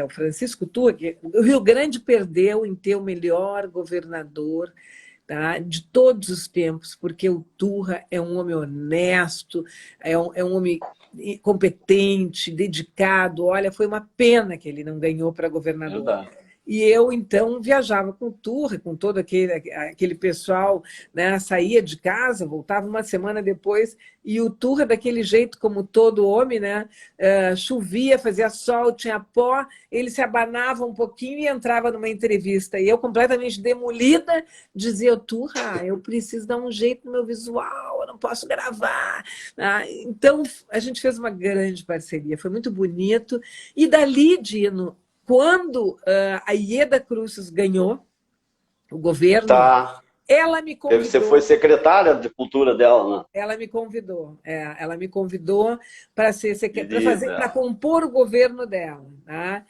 Francisco Turra, o Rio Grande perdeu em ter o melhor governador, tá? De todos os tempos, porque o Turra é um homem honesto, é um homem competente, dedicado. Olha, foi uma pena que ele não ganhou para governador. Verdade. E eu, então, viajava com o Turra, com todo aquele pessoal, né? Saía de casa, voltava uma semana depois, e o Turra, daquele jeito como todo homem, né? Chovia, fazia sol, tinha pó, ele se abanava um pouquinho e entrava numa entrevista. E eu, completamente demolida, dizia, Turra, eu preciso dar um jeito no meu visual, eu não posso gravar. Então, a gente fez uma grande parceria, foi muito bonito. E dali, Dino, quando a Ieda Cruzes ganhou o governo, Tá. ela me convidou. Você foi secretária de cultura dela, né? Ela me convidou para para compor o governo dela, tá?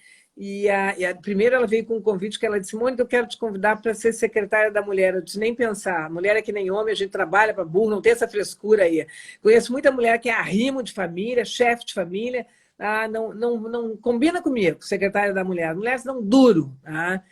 Primeiro ela veio com um convite que ela disse: Mônica, eu quero te convidar para ser secretária da mulher. Eu disse: nem pensar, mulher é que nem homem, a gente trabalha para burro, não tem essa frescura aí. Conheço muita mulher que é arrimo de família, chefe de família, não combina comigo, secretária da mulher. Mulheres não duro, tá?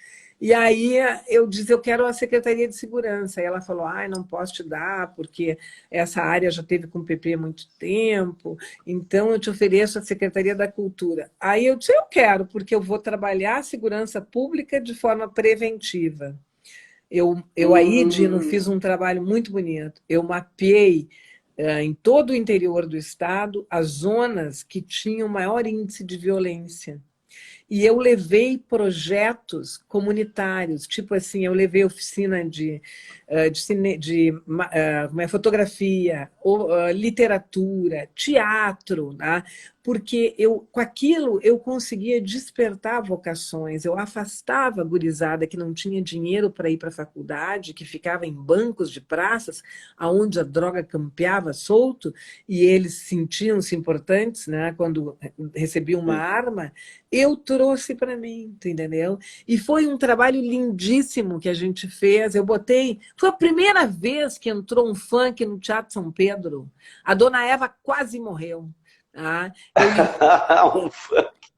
E aí eu disse: eu quero a Secretaria de Segurança. E ela falou: não posso te dar, porque essa área já teve com o PP há muito tempo, então eu te ofereço a Secretaria da Cultura. Aí eu disse: eu quero, porque eu vou trabalhar a segurança pública de forma preventiva. Eu aí, Dino, fiz um trabalho muito bonito. Eu mapeei em todo o interior do estado as zonas que tinham maior índice de violência. E eu levei projetos comunitários, tipo assim, eu levei oficina de fotografia, literatura, teatro, tá? Porque com aquilo eu conseguia despertar vocações, eu afastava a gurizada que não tinha dinheiro para ir para a faculdade, que ficava em bancos de praças, onde a droga campeava solto, e eles sentiam-se importantes, né, quando recebiam uma arma. Eu trouxe para mim, entendeu? E foi um trabalho lindíssimo que a gente fez. Eu botei... Foi a primeira vez que entrou um funk no Teatro São Pedro. A Dona Eva quase morreu. Tá?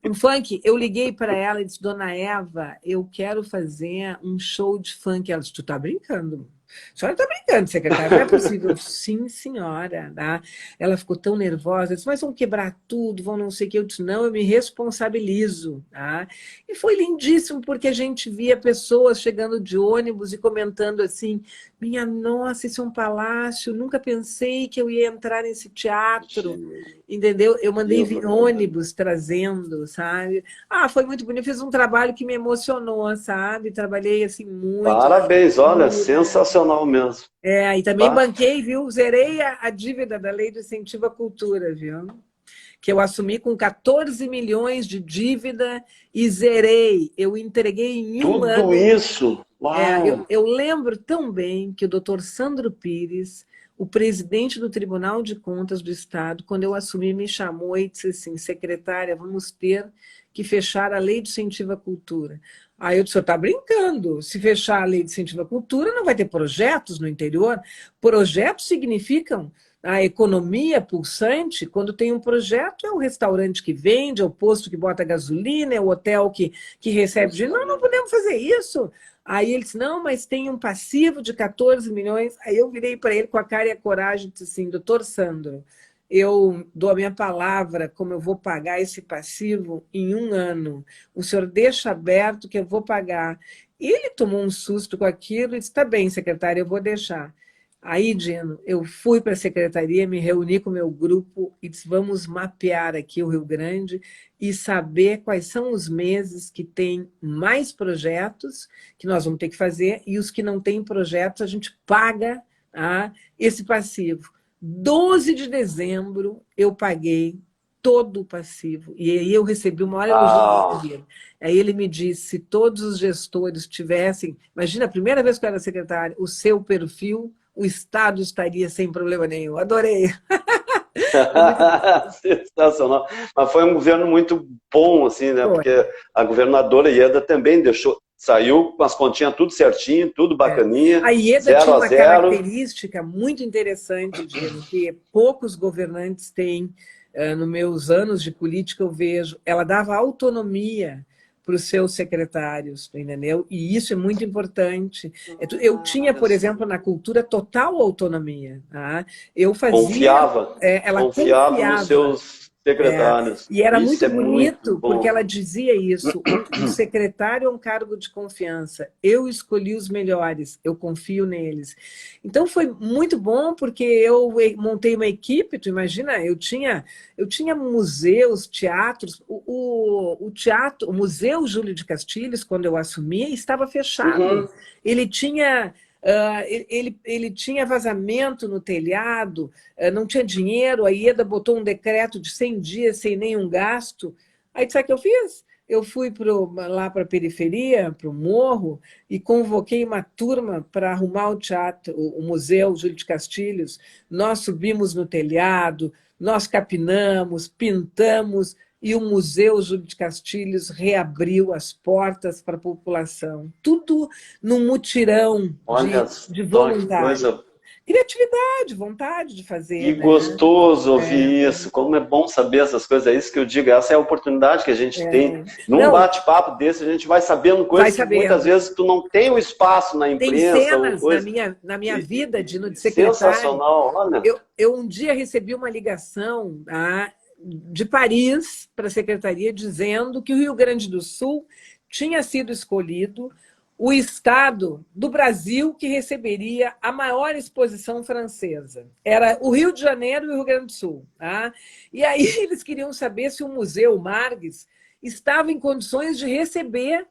Um funk, eu liguei para ela e disse: Dona Eva, eu quero fazer um show de funk. Ela disse: tu tá brincando? A senhora está brincando, secretária, não é possível. Sim, senhora. Tá? Ela ficou tão nervosa, disse: mas vão quebrar tudo, vão não sei o que. Eu disse: não, eu me responsabilizo. Tá? E foi lindíssimo, porque a gente via pessoas chegando de ônibus e comentando assim: minha nossa, isso é um palácio, nunca pensei que eu ia entrar nesse teatro. Entendeu? Eu mandei vir ônibus trazendo, sabe? Foi muito bonito. Fiz um trabalho que me emocionou, sabe? Trabalhei assim muito. Parabéns, olha, sensacional mesmo. E também banquei, viu? Zerei a dívida da Lei de Incentivo à Cultura, viu? Que eu assumi com 14 milhões de dívida e zerei. Eu entreguei em um ano. Tudo isso? Uau! Eu lembro tão bem que o doutor Sandro Pires, o presidente do Tribunal de Contas do Estado, quando eu assumi, me chamou e disse assim: secretária, vamos ter que fechar a Lei de Incentivo à Cultura. Aí eu disse: você está brincando, se fechar a Lei de Incentivo à Cultura, não vai ter projetos no interior. Projetos significam a economia pulsante. Quando tem um projeto, é o restaurante que vende, é o posto que bota gasolina, é o hotel que recebe dinheiro. Não podemos fazer isso. Aí ele disse: não, mas tem um passivo de 14 milhões. Aí eu virei para ele com a cara e a coragem e disse assim: doutor Sandro, eu dou a minha palavra como eu vou pagar esse passivo em um ano. O senhor deixa aberto que eu vou pagar. E ele tomou um susto com aquilo e disse: tá bem, secretária, eu vou deixar. Aí, Dino, eu fui para a secretaria, me reuni com o meu grupo e disse: vamos mapear aqui o Rio Grande e saber quais são os meses que tem mais projetos que nós vamos ter que fazer, e os que não têm projetos a gente paga esse passivo. 12 de dezembro eu paguei todo o passivo, e aí eu recebi o maior elogio dele. Aí ele me disse: se todos os gestores tivessem, imagina, a primeira vez que eu era secretária, o seu perfil, o Estado estaria sem problema nenhum. Adorei. Sensacional. Mas foi um governo muito bom, assim, né? Porque a governadora Ieda também saiu com as continhas tudo certinho, tudo bacaninha. A Ieda tinha uma característica muito interessante, Dino, que poucos governantes têm. Nos meus anos de política eu vejo, ela dava autonomia para os seus secretários, entendeu? E isso é muito importante. Eu tinha, por exemplo, na cultura, total autonomia. Tá? Eu fazia... Ela confiava nos seus secretários. E era muito bonito, porque ela dizia isso: o secretário é um cargo de confiança, eu escolhi os melhores, eu confio neles. Então foi muito bom, porque eu montei uma equipe, tu imagina, eu tinha museus, teatros, o Museu Júlio de Castilhos, quando eu assumi, estava fechado. Ele tinha... ele tinha vazamento no telhado, não tinha dinheiro, a Ieda botou um decreto de 100 dias sem nenhum gasto. Aí sabe o que eu fiz? eu fui lá para a periferia, para o morro, e convoquei uma turma para arrumar o teatro, o Museu Júlio de Castilhos. Nós subimos no telhado, nós capinamos, pintamos, e o Museu Júlio de Castilhos reabriu as portas para a população. Tudo num mutirão Olha de só que voluntários. coisa. Criatividade, vontade de Que fazer, né? gostoso ouvir isso. Como é bom saber essas coisas. É isso que eu digo. Essa é a oportunidade que a gente tem. Num Não, bate-papo desse, a gente vai sabendo vai coisas que sabendo. muitas vezes tu não tem o espaço na Tem imprensa. Ou cenas coisa. na minha vida de secretária. Sensacional, olha. Eu um dia recebi uma ligação, tá, de Paris para a secretaria dizendo que o Rio Grande do Sul tinha sido escolhido o estado do Brasil que receberia a maior exposição francesa. Era o Rio de Janeiro e o Rio Grande do Sul. Tá? E aí eles queriam saber se o Museu Margues estava em condições de receber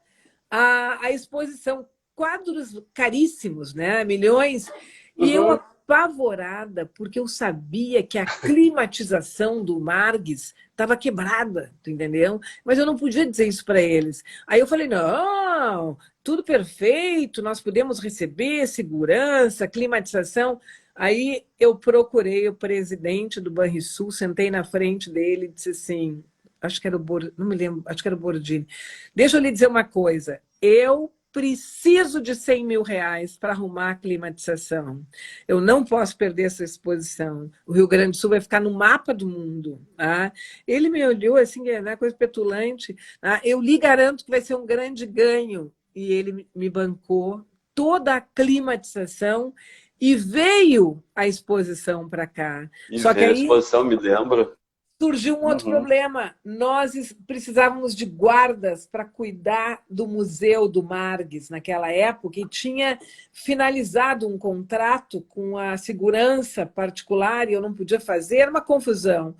a exposição. Quadros caríssimos, né? Milhões. E eu apavorada, porque eu sabia que a climatização do Margues estava quebrada, tu entendeu? Mas eu não podia dizer isso para eles. Aí eu falei, não, tudo perfeito, nós podemos receber segurança, climatização. Aí eu procurei o presidente do Banrisul, sentei na frente dele e disse assim, acho que era não me lembro, acho que era o Bordini. Deixa eu lhe dizer uma coisa, eu preciso de 100 mil reais para arrumar a climatização. Eu não posso perder essa exposição. O Rio Grande do Sul vai ficar no mapa do mundo. Tá? Ele me olhou assim, né, coisa petulante. Tá? Eu lhe garanto que vai ser um grande ganho. E ele me bancou toda a climatização e veio a exposição para cá. E Só que veio a aí exposição, me lembro. surgiu um outro problema. Nós precisávamos de guardas para cuidar do Museu do Margues naquela época e tinha finalizado um contrato com a segurança particular e eu não podia fazer, era uma confusão.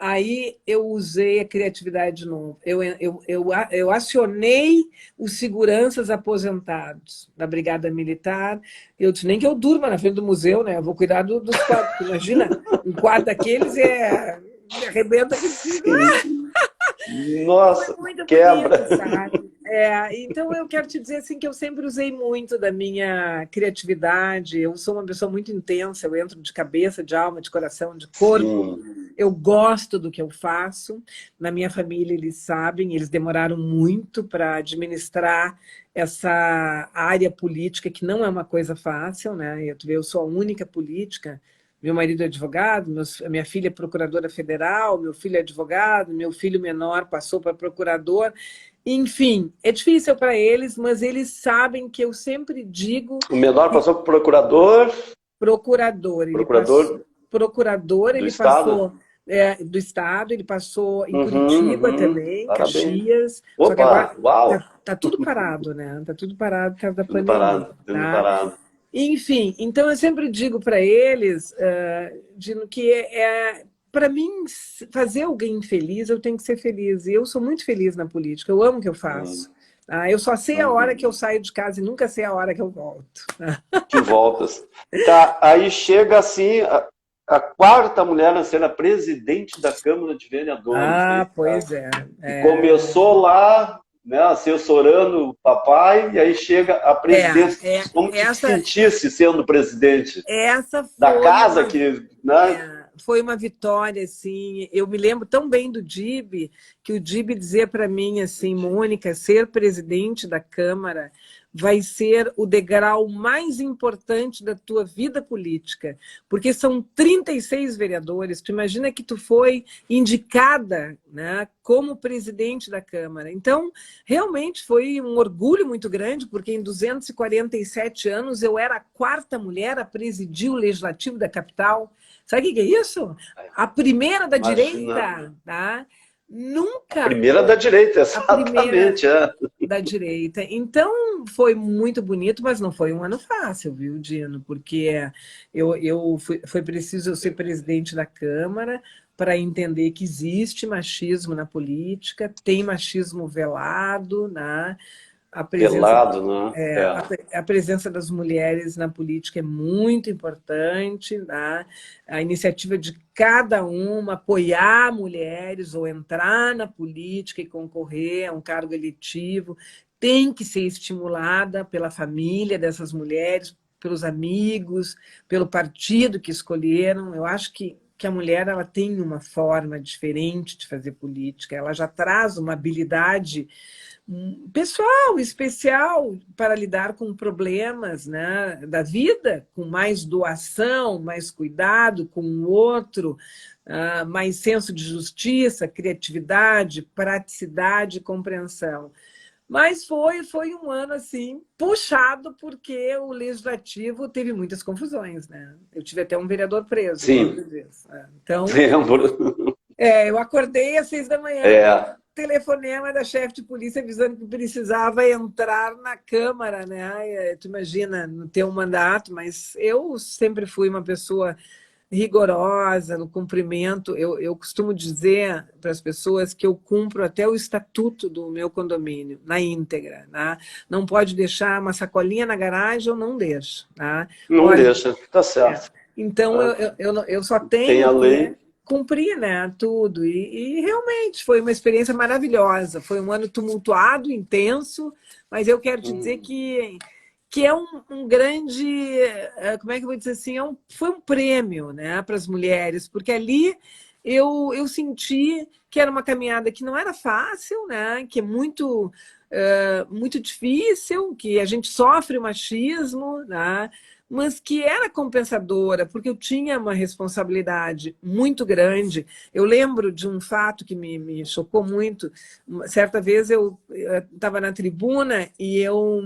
Aí eu usei a criatividade de novo. Eu acionei os seguranças aposentados da Brigada Militar. Eu disse, nem que eu durma na frente do museu, né? Eu vou cuidar dos quadros. Imagina, um quadro daqueles me arrebenta aquele. Nossa, muito quebra. bonito, sabe? Então eu quero te dizer assim que eu sempre usei muito da minha criatividade. Eu sou uma pessoa muito intensa, eu entro de cabeça, de alma, de coração, de corpo. Sim. Eu gosto do que eu faço. Na minha família eles sabem, eles demoraram muito para administrar essa área política, que não é uma coisa fácil, né? Eu sou a única política. Meu marido é advogado, minha filha é procuradora federal, meu filho é advogado, meu filho menor passou para procurador. Enfim, é difícil para eles, mas eles sabem que eu sempre digo... O menor passou para procurador? Procurador. Procurador, ele passou do Estado, ele passou em Curitiba também, Parabéns. Caxias. Opa, só que agora uau! tá tudo parado, né? Tá tudo parado por causa da Tudo pandemia. tudo parado. Enfim, então eu sempre digo para eles que para mim, fazer alguém feliz, eu tenho que ser feliz. E eu sou muito feliz na política, eu amo o que eu faço. Eu só sei a hora que eu saio de casa e nunca sei a hora que eu volto. Que voltas. Tá, aí chega assim, a quarta mulher a ser a presidente da Câmara de Vereadores. Pois é. Começou lá, né, assessorando o papai, e aí chega a presidência. Como que se sentisse sendo presidente da casa que... Né? Foi uma vitória, assim. Eu me lembro tão bem do Dib, que o Dib dizia para mim assim, Mônica, ser presidente da Câmara vai ser o degrau mais importante da tua vida política, porque são 36 vereadores. Tu imagina que tu foi indicada, né, como presidente da Câmara. Então, realmente foi um orgulho muito grande, porque em 247 anos eu era a quarta mulher a presidir o Legislativo da capital. Sabe o que é isso? A primeira da direita, tá? Nunca. A primeira da direita, exatamente. Da direita. Então, foi muito bonito, mas não foi um ano fácil, viu, Dino? Porque foi preciso eu ser presidente da Câmara para entender que existe machismo na política, tem machismo velado, né? a presença, velado, né? a presença das mulheres na política é muito importante, né? A iniciativa de cada uma apoiar mulheres ou entrar na política e concorrer a um cargo eletivo tem que ser estimulada pela família dessas mulheres, pelos amigos, pelo partido que escolheram. Eu acho que a mulher ela tem uma forma diferente de fazer política, ela já traz uma habilidade pessoal, especial, para lidar com problemas, né, da vida, com mais doação, mais cuidado com o outro, mais senso de justiça, criatividade, praticidade e compreensão. Mas foi um ano assim puxado, porque o legislativo teve muitas confusões, né? Eu tive até um vereador preso. Sim, então, lembro. eu acordei às 6 da manhã com um telefonema da chefe de polícia avisando que precisava entrar na Câmara, né? Tu imagina, não ter um mandato, mas eu sempre fui uma pessoa rigorosa no cumprimento. Eu costumo dizer para as pessoas que eu cumpro até o estatuto do meu condomínio, na íntegra. Né? Não pode deixar uma sacolinha na garagem, eu não deixo. Tá? Não deixa, tá certo. Então, eu só tenho Tem a lei. Cumprir, né, tudo. E realmente foi uma experiência maravilhosa. Foi um ano tumultuado, intenso, mas eu quero te dizer que é um grande, como é que eu vou dizer assim, foi um prêmio, né, para as mulheres, porque ali eu senti que era uma caminhada que não era fácil, né, que é muito, muito difícil, que a gente sofre o machismo, né, mas que era compensadora, porque eu tinha uma responsabilidade muito grande. Eu lembro de um fato que me chocou muito. Certa vez eu estava na tribuna e eu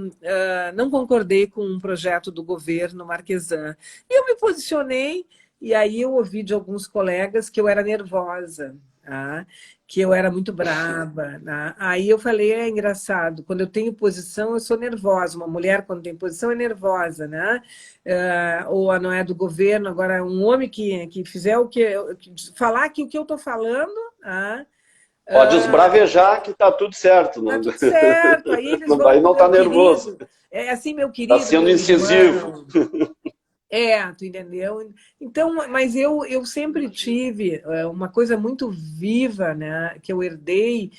não concordei com um projeto do governo Marquesan. E eu me posicionei, e aí eu ouvi de alguns colegas que eu era nervosa, tá? Que eu era muito braba. Né? Aí eu falei, é engraçado, quando eu tenho posição, eu sou nervosa. Uma mulher, quando tem posição, é nervosa. Né? Ou não é do governo, agora um homem que fizer o que... falar que o que eu estou falando... Pode esbravejar que tá tudo certo. Tá tudo certo. Aí eles vão, não tá nervoso. É assim, meu querido. Tá sendo incisivo. Tu entendeu? Então, mas eu sempre tive uma coisa muito viva, né, que eu herdei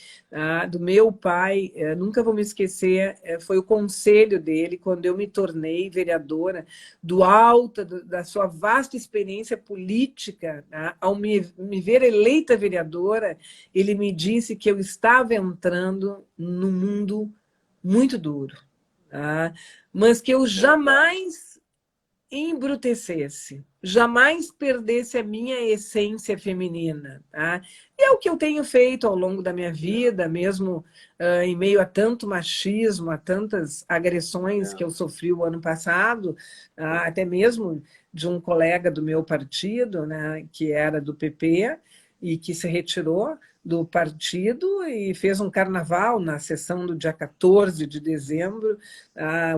do meu pai, nunca vou me esquecer, foi o conselho dele quando eu me tornei vereadora, do alto da sua vasta experiência política, né, ao me ver eleita vereadora, ele me disse que eu estava entrando num mundo muito duro, tá? Mas que eu jamais embrutecesse, jamais perdesse a minha essência feminina. Tá? E é o que eu tenho feito ao longo da minha vida, mesmo em meio a tanto machismo, a tantas agressões que eu sofri o ano passado, até mesmo de um colega do meu partido, né, que era do PP e que se retirou do partido e fez um carnaval na sessão do dia 14 de dezembro,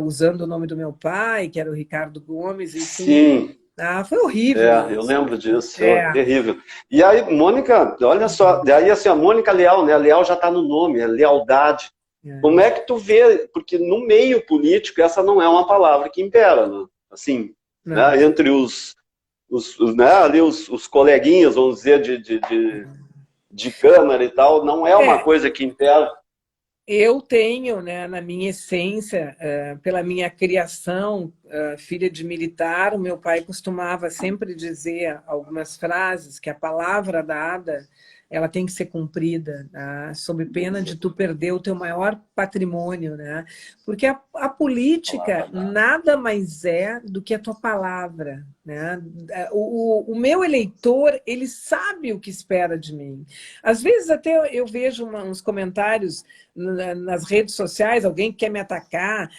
usando o nome do meu pai, que era o Ricardo Gomes. Enfim. Sim. Foi horrível. Eu lembro disso, terrível. E aí, Mônica, olha só, daí assim, a Mônica Leal, né? Leal já está no nome, é lealdade. Como é que tu vê? Porque no meio político essa não é uma palavra que impera, né? Assim, né? Entre né? Ali os coleguinhas, vamos dizer, de Câmara e tal, não é uma coisa que impera. Eu tenho, né, na minha essência, pela minha criação, filha de militar, o meu pai costumava sempre dizer algumas frases, que a palavra dada, ela tem que ser cumprida, né, sob pena de tu perder o teu maior patrimônio, né? Porque a política nada mais é do que a tua palavra, né? O meu eleitor, ele sabe o que espera de mim. Às vezes até eu vejo uns comentários nas redes sociais, alguém que quer me atacar,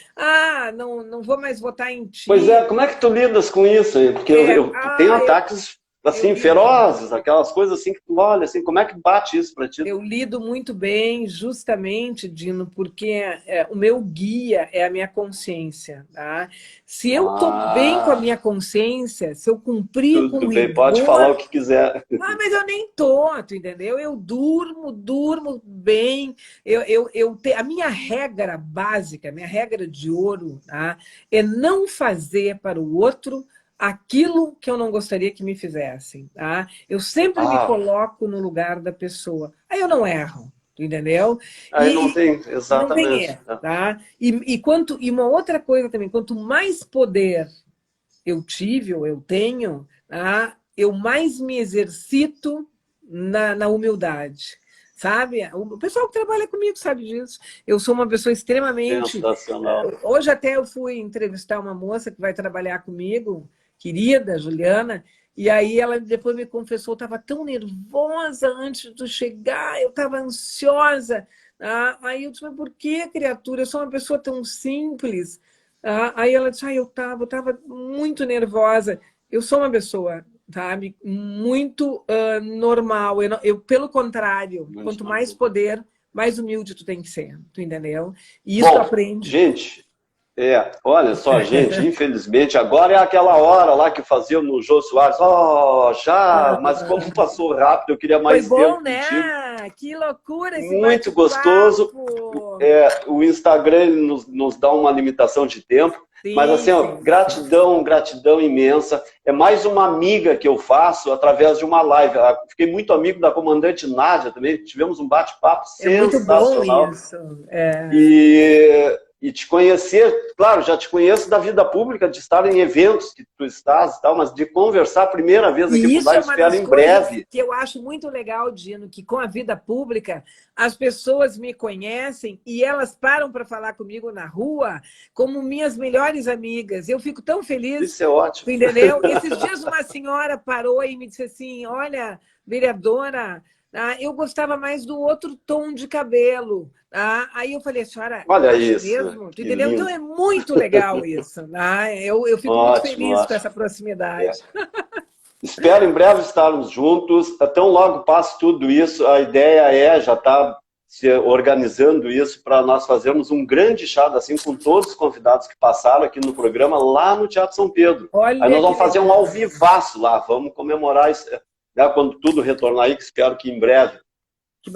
não vou mais votar em ti. Pois é, como é que tu lidas com isso? Porque eu tenho ataques assim, ferozes, aquelas coisas assim que tu olha, assim, como é que bate isso pra ti? Eu lido muito bem, justamente, Dino, porque o meu guia é a minha consciência. Tá? Se eu estou bem com a minha consciência, se eu cumprir com Tudo bem, pode rigor, falar o que quiser. mas eu nem tô, tu entendeu? Eu durmo bem. A minha regra básica, minha regra de ouro, tá? É não fazer para o outro aquilo que eu não gostaria que me fizessem. Tá? Eu sempre me coloco no lugar da pessoa. Aí eu não erro, tu entendeu? Aí não tem, Não tem exatamente. erro. Tá? E uma outra coisa também, quanto mais poder eu tive ou eu tenho, tá? Eu mais me exercito na humildade, sabe? O pessoal que trabalha comigo sabe disso. Eu sou uma pessoa extremamente... Sensacional. Hoje até eu fui entrevistar uma moça que vai trabalhar comigo, querida Juliana, e aí ela depois me confessou, eu estava tão nervosa antes de chegar, eu estava ansiosa. Aí eu disse, mas por que, criatura? Eu sou uma pessoa tão simples. Aí ela disse, eu estava muito nervosa. Eu sou uma pessoa, sabe, muito normal. Pelo contrário, Muito quanto normal. mais poder, mais humilde tu tem que ser, tu entendeu? E isso tu Bom, aprende. gente, olha só, gente, infelizmente, agora é aquela hora lá que fazia no Jô Soares, mas como passou rápido, eu queria mais Foi bom, tempo né? contigo. Que loucura esse Muito gostoso. bate-papo. O Instagram ele nos dá uma limitação de tempo, mas assim, ó, Sim. gratidão imensa. É mais uma amiga que eu faço através de uma live. Fiquei muito amigo da comandante Nádia também, tivemos um bate-papo É muito bom sensacional. isso. E te conhecer, claro, já te conheço da vida pública, de estar em eventos que tu estás e tal, mas de conversar a primeira vez aqui por lá, espero em breve. Que eu acho muito legal, Dino, que com a vida pública as pessoas me conhecem e elas param para falar comigo na rua como minhas melhores amigas. Eu fico tão feliz. Isso é ótimo. Entendeu? Esses dias uma senhora parou e me disse assim, olha, vereadora, eu gostava mais do outro tom de cabelo. Aí eu falei, senhora, olha acha isso, mesmo? Entendeu? lindo. Então é muito legal isso. Eu fico muito feliz com essa proximidade. Espero em breve estarmos juntos. Tão logo passe tudo isso, a ideia já está se organizando isso para nós fazermos um grande chá assim com todos os convidados que passaram aqui no programa lá no Teatro São Pedro. Olha, aí nós vamos fazer um ao vivaço lá, vamos comemorar isso, né, quando tudo retornar aí, que espero que em breve.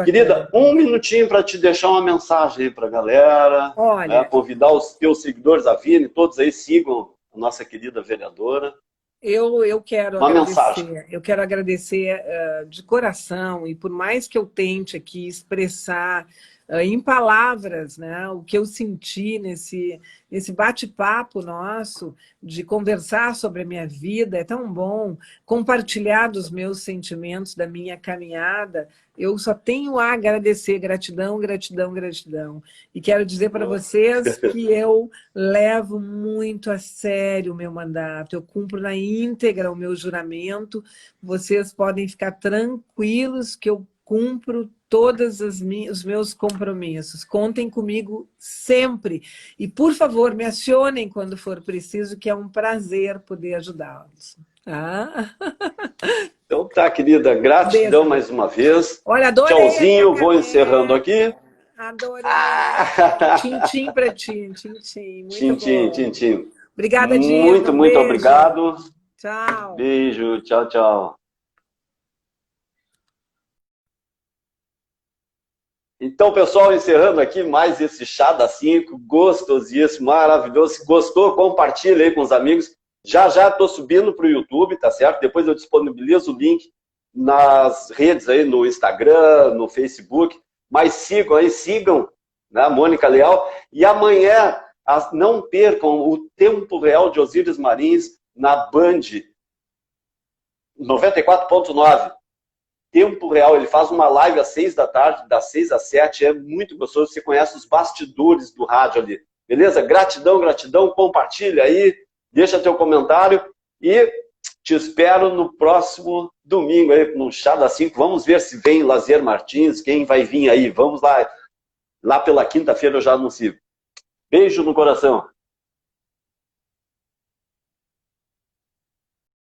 Querida, um minutinho para te deixar uma mensagem aí para a galera, né, convidar os teus seguidores, a Vini, todos aí sigam a nossa querida vereadora. Eu quero uma agradecer, mensagem. Eu quero agradecer de coração, e por mais que eu tente aqui expressar em palavras, né, o que eu senti nesse bate-papo nosso, de conversar sobre a minha vida, é tão bom compartilhar dos meus sentimentos, da minha caminhada. Eu só tenho a agradecer, gratidão, gratidão, gratidão. E quero dizer para vocês que eu levo muito a sério o meu mandato, eu cumpro na íntegra o meu juramento, vocês podem ficar tranquilos que eu cumpro todos os meus compromissos. Contem comigo sempre. E, por favor, me acionem quando for preciso, que é um prazer poder ajudá-los. Então tá, querida. Gratidão beijo. Mais uma vez. Olha, adorei. Tchauzinho, vou encerrando aqui. Adorei. Tchim-tchim pra ti. Tchim-tchim. Tchim-tchim. Obrigada, Dino. Muito obrigado. Tchau. Beijo. Tchau, tchau. Então, pessoal, encerrando aqui mais esse Chá das 5, gostosíssimo, maravilhoso. Gostou? Compartilha aí com os amigos. Já estou subindo para o YouTube, tá certo? Depois eu disponibilizo o link nas redes aí, no Instagram, no Facebook. Mas sigam, né, Mônica Leal. E amanhã, não percam o Tempo Real de Osíris Marins na Band 94.9. Tempo Real, ele faz uma live às 6 da tarde, das 6 às 7, é muito gostoso, você conhece os bastidores do rádio ali, beleza? Gratidão, compartilha aí, deixa teu comentário e te espero no próximo domingo aí, no Chá das 5, vamos ver se vem Lazier Martins, quem vai vir aí, vamos lá pela quinta-feira eu já anuncio. Beijo no coração.